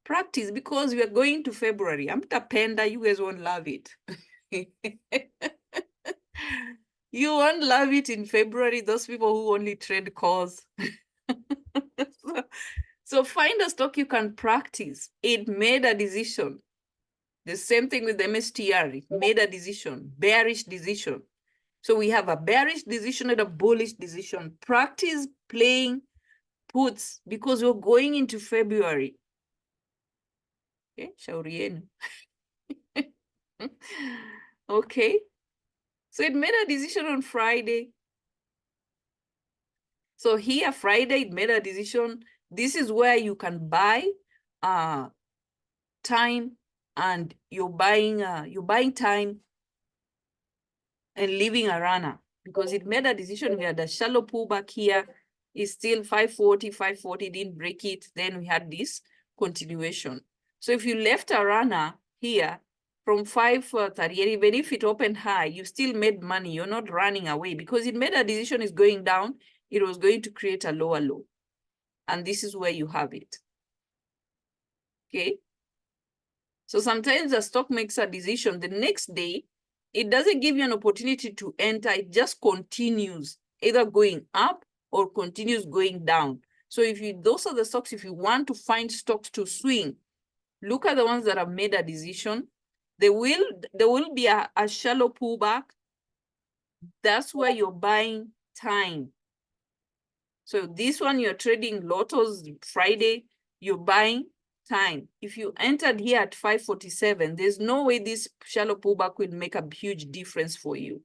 Practice, because we are going to February. I'm Tapenda, you guys won't love it. You won't love it in February, those people who only trade calls. So find a stock you can practice. It made a decision. The same thing with the MSTR, it made a decision, bearish decision. So we have a bearish decision and a bullish decision. Practice playing puts because we're going into February. Okay, shauri yenu. Okay. So it made a decision on Friday. So here, Friday, it made a decision. This is where you can buy time, and you're buying time and leaving a runner, because it made a decision. We had a shallow pullback here. It's still 540, didn't break it. Then we had this continuation. So if you left a runner here from 538, even if it opened high, you still made money. You're not running away, because it made a decision is going down. It was going to create a lower low. And this is where you have it. Okay. So sometimes the stock makes a decision. The next day, it doesn't give you an opportunity to enter. It just continues either going up or continues going down. So if you, those are the stocks, if you want to find stocks to swing, look at the ones that have made a decision. There will be a shallow pullback. That's where you're buying time. So this one, you're trading Lotos Friday, you're buying time. If you entered here at 547, there's no way this shallow pullback will make a huge difference for you.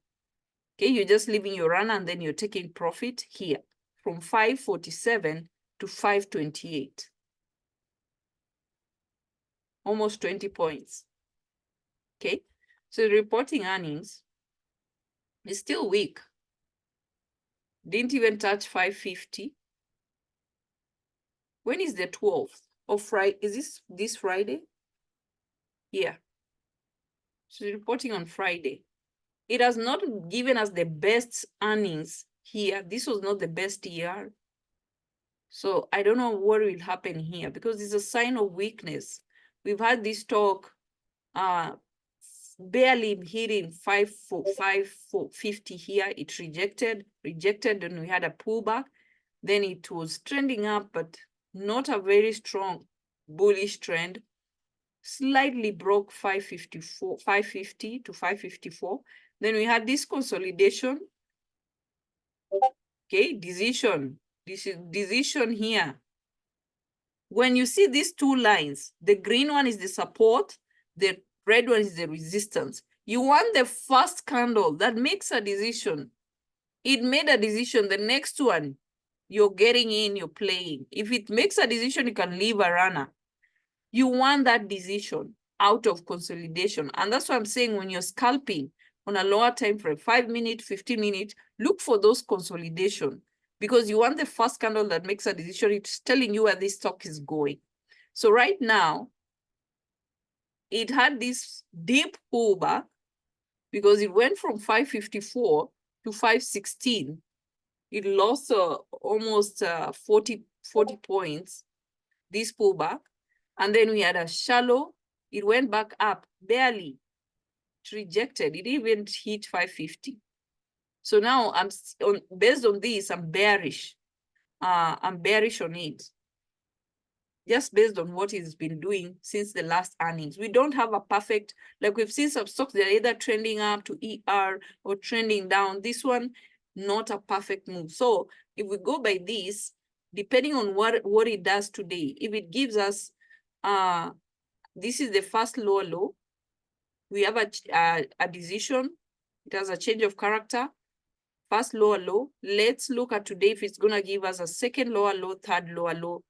Okay, you're just leaving your run and then you're taking profit here from 547 to 528. Almost 20 points. Okay, so reporting earnings is still weak. Didn't even touch 550. When is the 12th of Friday? Is this Friday? Yeah. So reporting on Friday. It has not given us the best earnings here. This was not the best year. So I don't know what will happen here, because it's a sign of weakness. We've had this talk barely hitting 550 here. It rejected, and we had a pullback. Then it was trending up, but not a very strong bullish trend. Slightly broke 554, 550 to 554. Then we had this consolidation. Okay, decision. This is decision here. When you see these two lines, the green one is the support, the red one is the resistance. You want the first candle that makes a decision. It made a decision. The next one, you're getting in, you're playing. If it makes a decision, you can leave a runner. You want that decision out of consolidation. And that's what I'm saying, when you're scalping on a lower time frame, 5 minutes, 15 minutes, look for those consolidation, because you want the first candle that makes a decision. It's telling you where this stock is going. So right now, it had this deep pullback because it went from 554 to 516. It lost almost 40 points, this pullback. And then we had a shallow, it went back up, barely. It rejected, it even hit 550. So now based on this, I'm bearish. I'm bearish on it. Just based on what it's been doing since the last earnings. We don't have a perfect, like we've seen some stocks, they're either trending up to ER or trending down. This one, not a perfect move. So if we go by this, depending on what it does today, if it gives us, this is the first lower low, we have a decision, it has a change of character, first lower low. Let's look at today if it's gonna give us a second lower low, third lower low.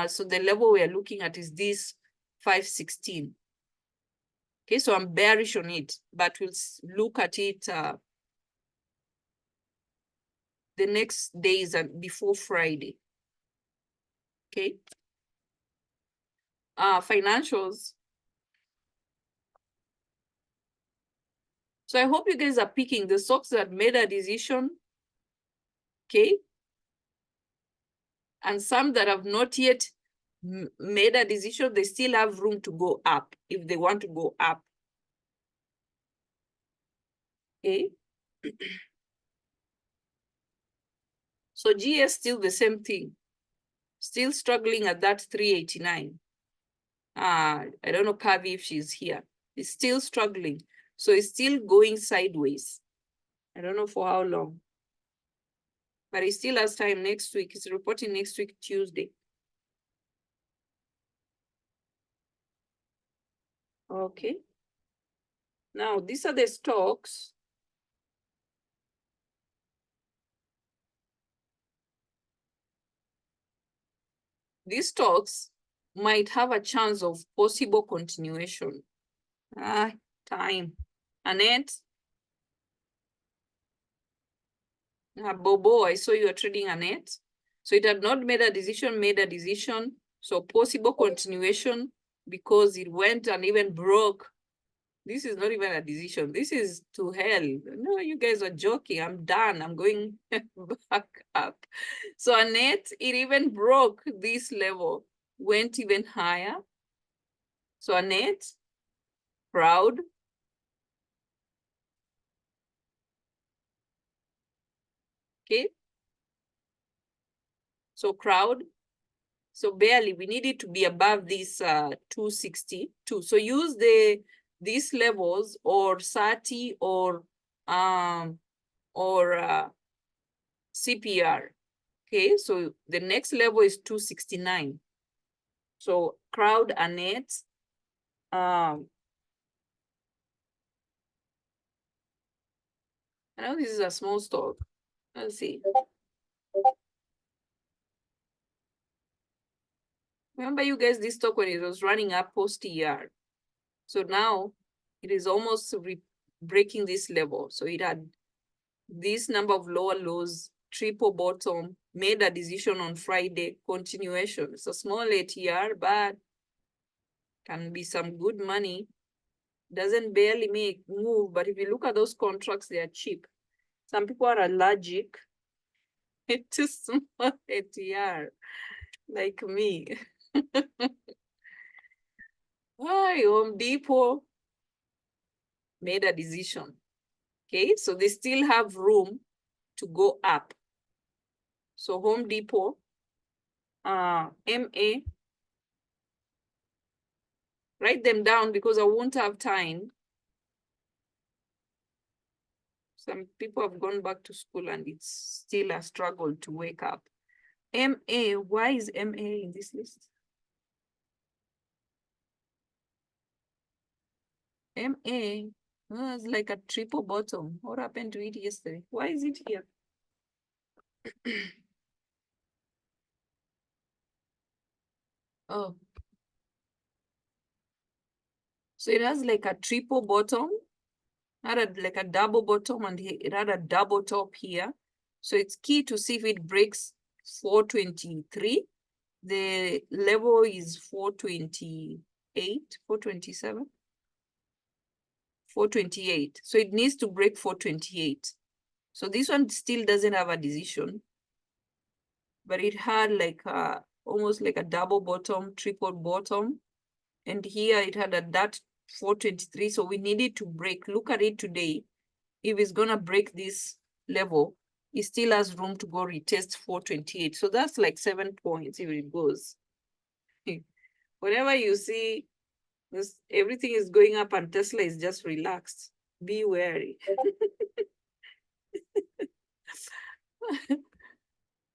So the level we are looking at is this 516. Okay, so I'm bearish on it, but we'll look at it the next days and before Friday. Okay. Financials. So I hope you guys are picking the stocks that made a decision. Okay. And some that have not yet made a decision, they still have room to go up if they want to go up. Okay. So GS still the same thing. Still struggling at that 389. I don't know, Kavi, if she's here. It's still struggling. So it's still going sideways. I don't know for how long. But it still has time next week. It's reporting next week, Tuesday. Okay. Now, these are the stocks these stocks might have a chance of possible continuation. Time. Annette? Bobo, I saw you are trading Annette. So it had not made a decision. So possible continuation because it went and even broke. This is not even a decision. This is to hell. No, you guys are joking. I'm done. I'm going back up. So Annette, it even broke this level, went even higher. So Annette, proud. Okay. So crowd. So barely, we need it to be above this 262. So use these levels or 30 or CPR. Okay, so the next level is 269. So crowd Annette. I know this is a small stock. Let's see. Remember you guys, this stock when it was running up post-ER. So now it is almost breaking this level. So it had this number of lower lows, triple bottom, made a decision on Friday, continuation. It's a small ATR, but can be some good money. Doesn't barely make move, but if you look at those contracts, they are cheap. Some people are allergic to small ATR, like me. Why? Home Depot made a decision. Okay, so they still have room to go up. So Home Depot, MA, write them down because I won't have time. Some people have gone back to school and it's still a struggle to wake up. MA, why is MA in this list? MA was like a triple bottom. What happened to it yesterday? Why is it here? Oh. So it has like a triple bottom, had like a double bottom, and it had a double top here. So it's key to see if it breaks 423. The level is 428, 427, 428. So it needs to break 428. So this one still doesn't have a decision, but it had like almost like a double bottom, triple bottom. And here it had a that 423. So we needed to break. Look at it today. If it's gonna break this level, it still has room to go retest 428. So that's like 7 points if it goes. Whenever you see this, everything is going up and Tesla is just relaxed, be wary.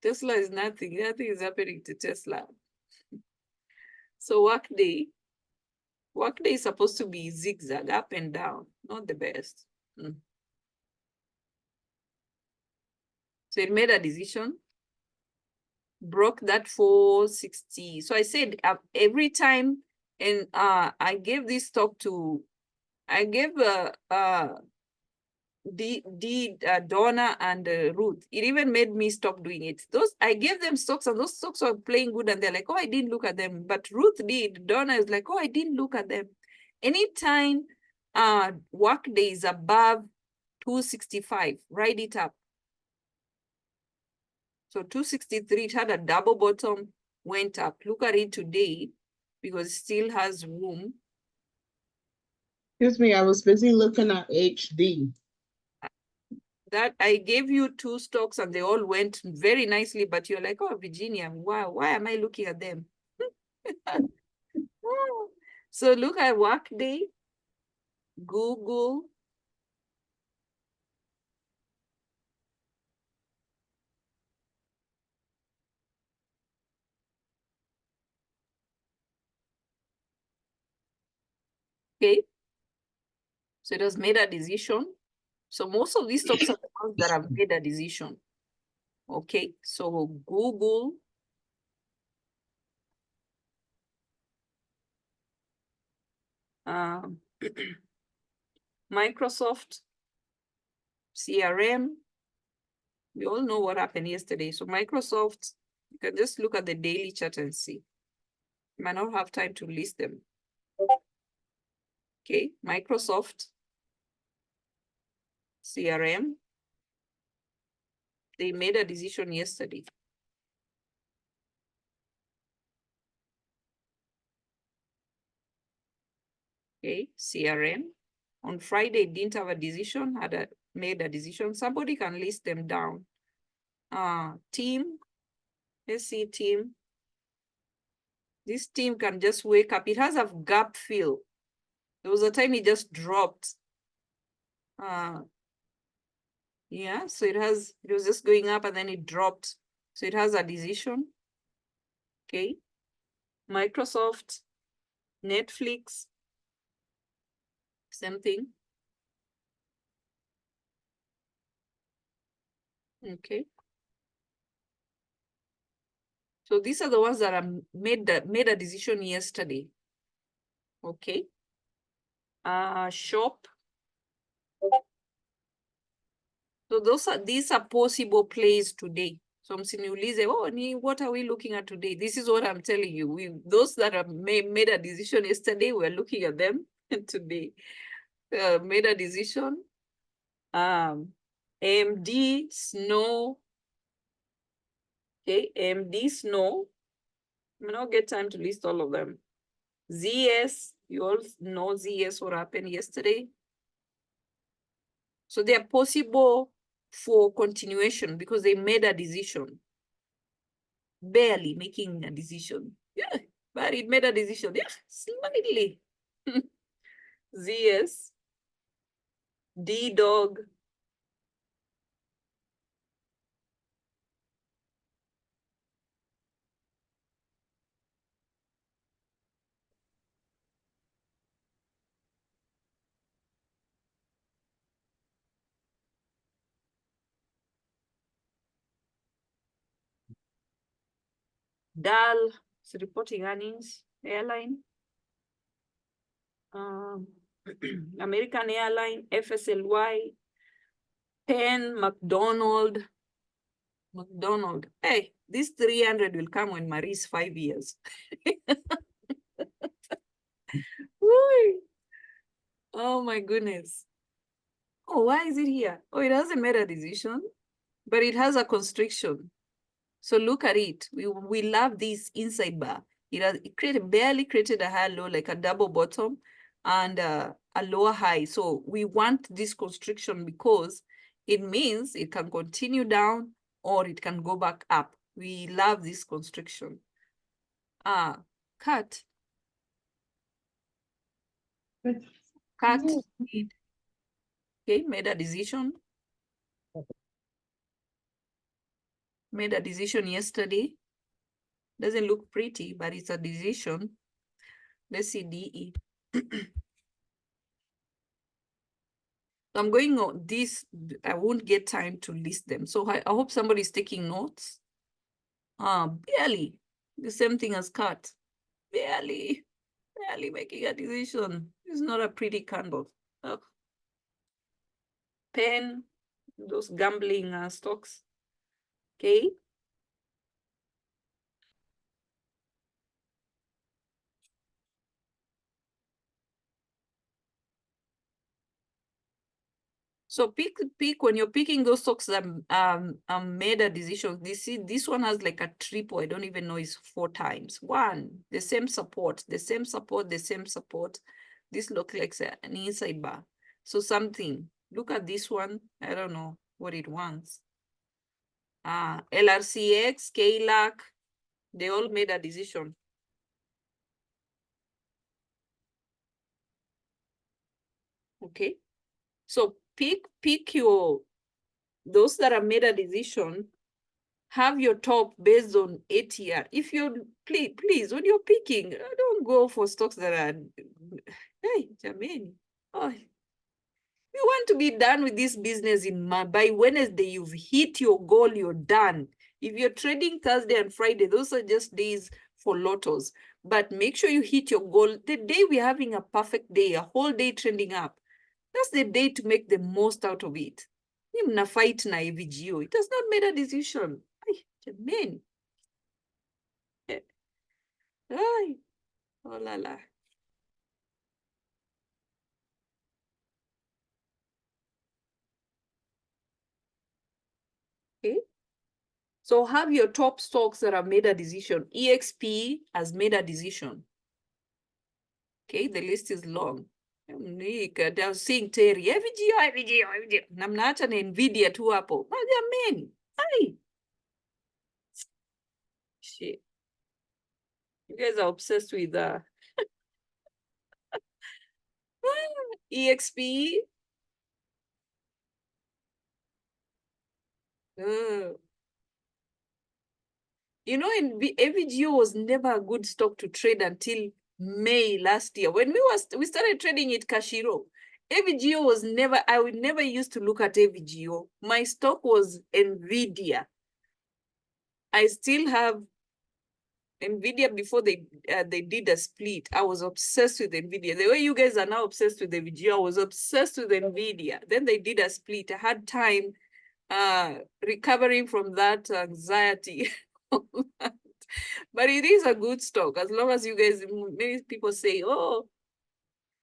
Tesla is nothing. Nothing is happening to Tesla. So Workday is supposed to be zigzag, up and down, not the best. So it made a decision, broke that 460. So I said every time, and I gave this stock to, I gave Donna and Ruth. It even made me stop doing it. Those I gave them stocks and those stocks were playing good and they're like, oh, I didn't look at them. But Ruth did. Donna is like, oh, I didn't look at them. Anytime Workday is above 265, write it up. So 263, it had a double bottom, went up. Look at it today because it still has room. Excuse me, I was busy looking at HD. That I gave you 2 stocks and they all went very nicely, but you're like, oh, Virginia, wow, why am I looking at them? So look at Workday, Google. Okay. So it has made a decision. So most of these stocks are the ones that have made a decision. Okay. So Google, Microsoft, CRM. We all know what happened yesterday. So Microsoft, you can just look at the daily chart and see. You might not have time to list them. Okay, Microsoft, CRM. They made a decision yesterday. Okay, CRM. On Friday, didn't have a decision, made a decision. Somebody can list them down. Team, let's see team. This team can just wake up. It has a gap fill. There was a time it just dropped. Yeah, so it was just going up and then it dropped. So it has a decision. Okay. Microsoft, Netflix, same thing. Okay. So these are the ones that made a decision yesterday. Okay. Shop. So these are possible plays today. So msiniulize, oh, what are we looking at today? This is what I'm telling you. Those that have made a decision yesterday, we're looking at them today. Made a decision. AMD, Snow. Okay, AMD, Snow. I may not get time to list all of them. ZS, you all know ZS, what happened yesterday. So they are possible for continuation because they made a decision. Barely making a decision. Yeah, but it made a decision. Yeah, slightly. ZS, D-Dog. DAL is reporting earnings, airline. American Airline, FSLY, Penn, McDonald. Hey, this 300 will come when Marie's 5 years. Oh my goodness. Oh, why is it here? Oh, it hasn't made a decision, but it has a constriction. So look at it. We love this inside bar. It barely created a high low, like a double bottom and a lower high. So we want this constriction because it means it can continue down or it can go back up. We love this constriction. Cut. Cut. Okay, made a decision. Made a decision yesterday. Doesn't look pretty, but it's a decision. Let's see DE. So I'm going on this. I won't get time to list them. So I hope somebody's taking notes. Barely. The same thing as cut. Barely making a decision. It's not a pretty candle. Oh. Pen, those gambling stocks. Okay. So pick when you're picking those stocks that made a decision. This one has like a triple. I don't even know, it's 4 times. One, the same support, the same support, the same support. This looks like an inside bar. So something. Look at this one. I don't know what it wants. LRCX, KLAC, they all made a decision. Okay. So pick those that have made a decision. Have your top based on ATR. If you're, please, when you're picking, don't go for stocks that are, hey, Jamani, oh, you want to be done with this business by Wednesday, you've hit your goal, you're done. If you're trading Thursday and Friday, those are just days for lotos. but make sure you hit your goal. The day we're having a perfect day, a whole day trending up, that's the day to make the most out of it. Ni mna fight na AVGO. It has not made a decision. Ay, jameni. Ay, oh la la. Okay. So have your top stocks that have made a decision. EXP has made a decision. Okay, the list is long. I was seeing Terry, AVGO. Na mnaacha na Nvidia tu hapo. Jameni. Ay. Shit. You guys are obsessed with EXP. You know, AVGO was never a good stock to trade until May last year. When we started trading it Kashiro, AVGO was never, I would never used to look at AVGO. My stock was Nvidia. I still have Nvidia before they did a split. I was obsessed with Nvidia. The way you guys are now obsessed with AVGO, I was obsessed with Nvidia. Then they did a split. I had time recovering from that anxiety. But it is a good stock as long as you guys, many people say, oh,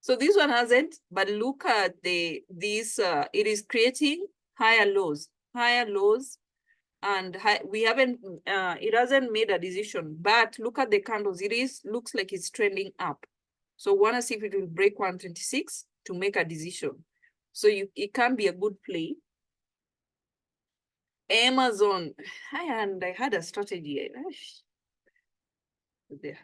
so this one hasn't, but look at it is creating higher lows, and we haven't, it hasn't made a decision, but look at the candles. Looks like it's trending up. So want to see if it will break 126 to make a decision. So it can be a good play. Amazon, and I had a strategy. There.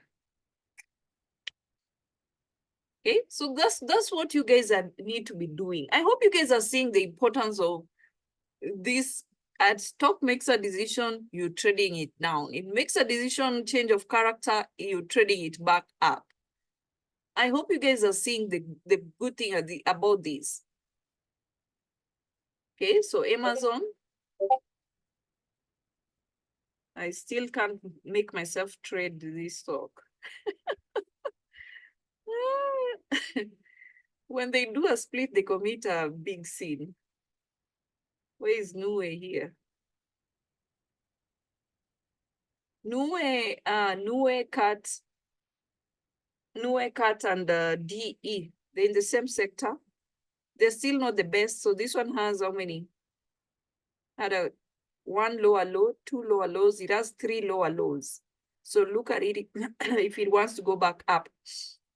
Okay, so that's what you guys need to be doing. I hope you guys are seeing the importance of this. At stock makes a decision, you're trading it down. It makes a decision, change of character, you're trading it back up. I hope you guys are seeing the good thing about this. Okay, so Amazon, I still can't make myself trade this stock. When they do a split, they commit a big sin. Where is Nue here? Nue Cat and DE, they're in the same sector. They're still not the best. So this one has how many? Had one lower low, two lower lows. It has three lower lows. So look at it if it wants to go back up.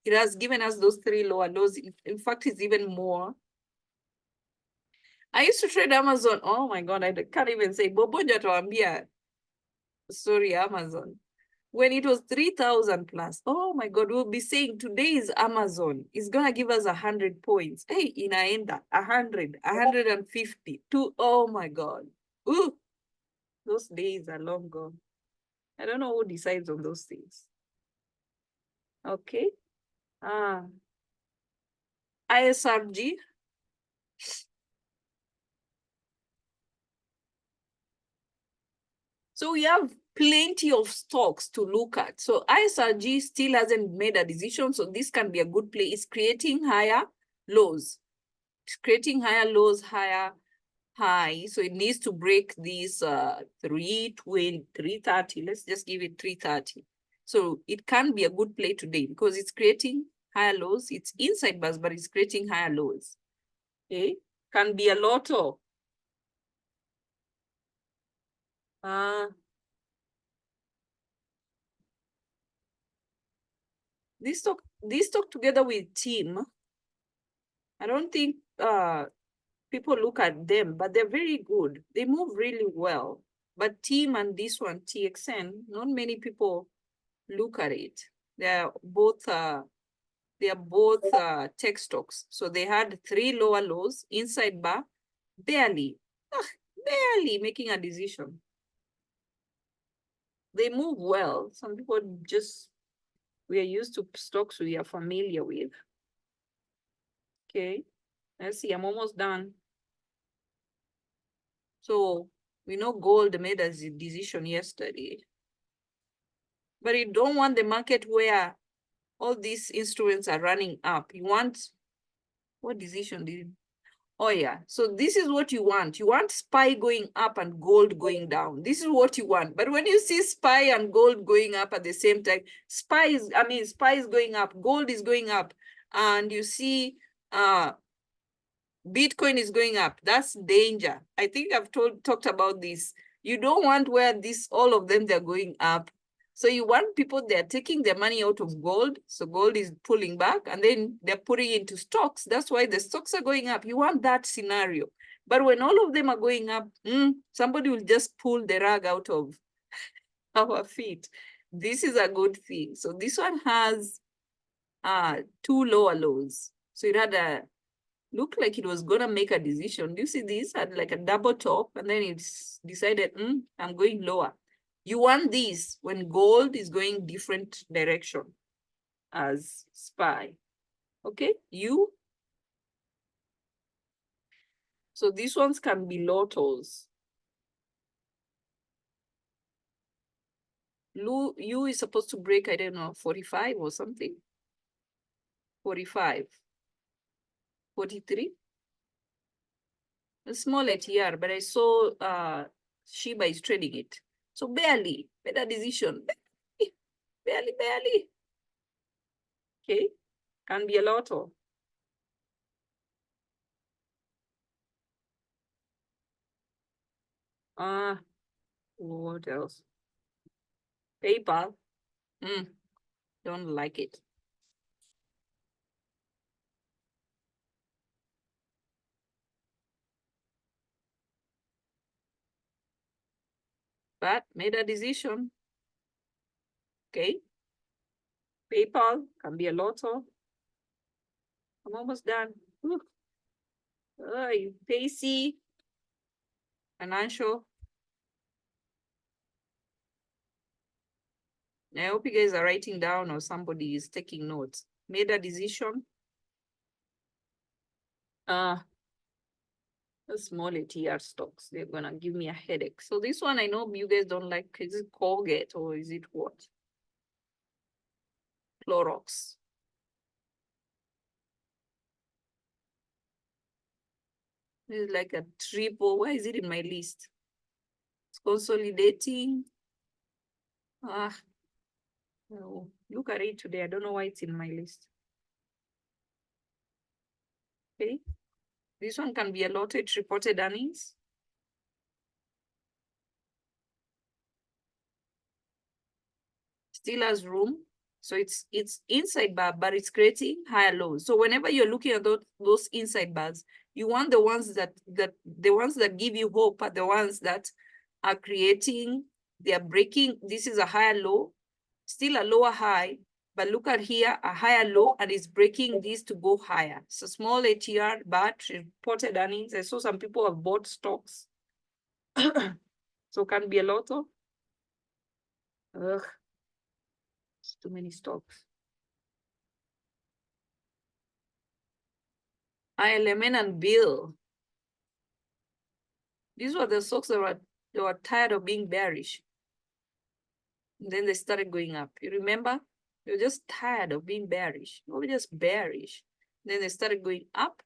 It has given us those three lower lows. In fact, it's even more. I used to trade Amazon. Oh my God, I can't even say. Boboja tuambia. Sorry, Amazon. When it was 3,000 plus, oh my God, we'll be saying today is Amazon. It's going to give us 100 points. Hey, inaenda 100, 150, oh my God. Ooh, those days are long gone. I don't know who decides on those things. Okay. ISRG. So we have plenty of stocks to look at. So ISRG still hasn't made a decision. So this can be a good play. It's creating higher lows. It's creating higher lows, higher high. So it needs to break these 320, 330. Let's just give it 330. So it can be a good play today because it's creating higher lows. It's inside bars, but it's creating higher lows. Okay. Can be a lot of this stock together with team. I don't think people look at them, but they're very good. They move really well. But team and this one, TXN, not many people look at it. They're both tech stocks. So they had three lower lows inside bar, barely making a decision. They move well. Some people we are used to stocks we are familiar with. Okay, let's see, I'm almost done. So we know gold made a decision yesterday. But you don't want the market where all these instruments are running up. You want, what decision did you? Oh yeah, so this is what you want. You want SPY going up and gold going down. This is what you want. But when you see SPY and gold going up at the same time, SPY is going up, gold is going up, and you see Bitcoin is going up. That's danger. I think I've talked about this. You don't want where all of them, they're going up. So you want people, they're taking their money out of gold. So gold is pulling back and then they're putting into stocks. That's why the stocks are going up. You want that scenario. But when all of them are going up, somebody will just pull the rug out of our feet. This is a good thing. So this one has two lower lows. So it had looked like it was gonna make a decision. Do you see this? Had like a double top and then it's decided, I'm going lower. You want this when gold is going different direction as SPY. Okay, so these ones can be lotos. U is supposed to break, I don't know, 45 or something. 45, 43. A small ATR, but I saw Shiba is trading it. So barely, better decision. Barely. Okay, can be a lot of. What else? PayPal. Don't like it. But made a decision. Okay. PayPal can be a lot of. I'm almost done. Payc, financial. I hope you guys are writing down or somebody is taking notes. Made a decision. The small ATR stocks, they're gonna give me a headache. So this one, I know you guys don't like. Is it Colgate or is it what? Clorox. This is like a triple. Why is it in my list? It's consolidating. No. Look at it today. I don't know why it's in my list. Okay. This one can be a lot. It reported earnings. Still has room. So it's inside bar, but it's creating higher lows. So whenever you're looking at those inside bars, you want the ones that give you hope are the ones that are creating, they are breaking. This is a higher low, still a lower high, but look at here, a higher low, and it's breaking this to go higher. So small ATR, but reported earnings. I saw some people have bought stocks. So can be a lot of. It's too many stocks. ILMN and Bill. These were the stocks that were tired of being bearish. And then they started going up. You remember? They were just tired of being bearish. They were just bearish. Then they started going up.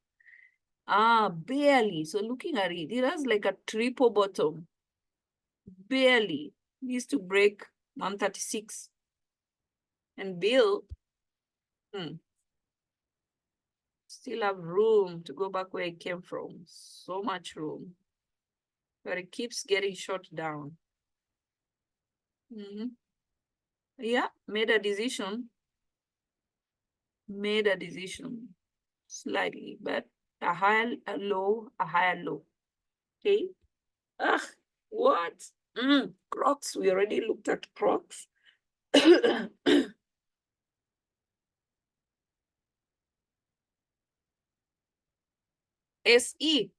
Barely. So looking at it, it has like a triple bottom. Barely. Needs to break 136. And Bill, still have room to go back where it came from. So much room. But it keeps getting shot down. Yeah, made a decision. Slightly, but a higher low, a higher low. Okay. What? Crocs. We already looked at Crocs. SE.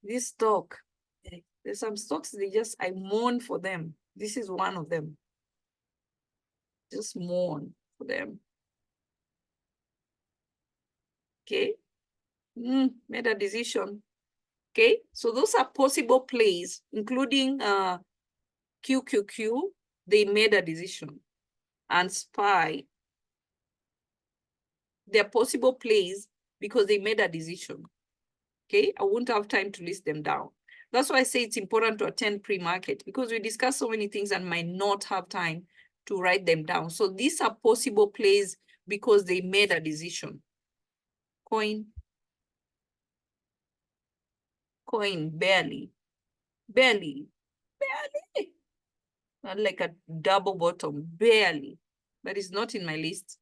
This stock. There's some stocks I mourn for them. This is one of them. Just mourn for them. Okay. Made a decision. Okay. So those are possible plays, including QQQ. They made a decision. and SPY, they're possible plays because they made a decision. Okay, I won't have time to list them down. That's why I say it's important to attend pre-market, because we discuss so many things and might not have time to write them down. So these are possible plays because they made a decision. Coin, barely, barely. Not like a double bottom, barely, but it's not in my list.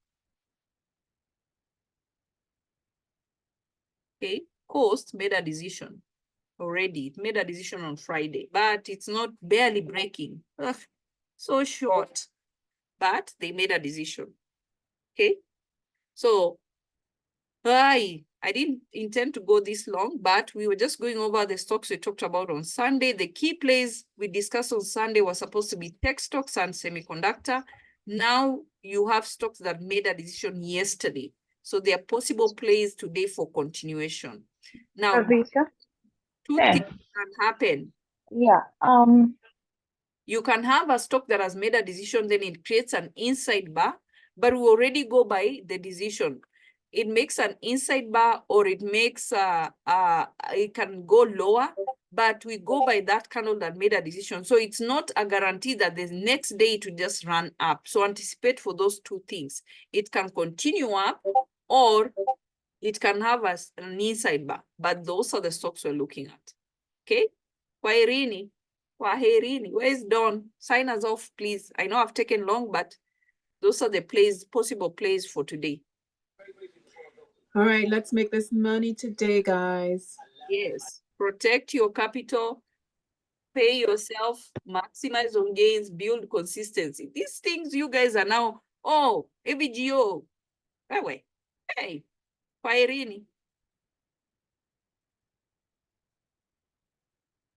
Okay, Coast made a decision already. It made a decision on Friday, but it's not barely breaking. Ugh, so short, but they made a decision. Okay, so I didn't intend to go this long, but we were just going over the stocks we talked about on Sunday. The key plays we discussed on Sunday were supposed to be tech stocks and semiconductor. Now you have stocks that made a decision yesterday. So there are possible plays today for continuation. Now, Ravika? two Yeah. things can happen. Yeah. You can have a stock that has made a decision, then it creates an inside bar, but we already go by the decision. It makes an inside bar, or it makes it can go lower, but we go by that candle that made a decision. So it's not a guarantee that the next day it will just run up. So anticipate for those two things. It can continue up, or it can have an inside bar, but those are the stocks we're looking at. Okay? Kwaherini. Kwaherini. Where's Dawn? Sign us off, please. I know I've taken long, but those are the plays, possible plays for today. All right, let's make this money today, guys. Yes. Protect your capital, pay yourself, maximize on gains, build consistency. These things you guys are now, oh, ABGO. Anyway, hey, Kwaherini.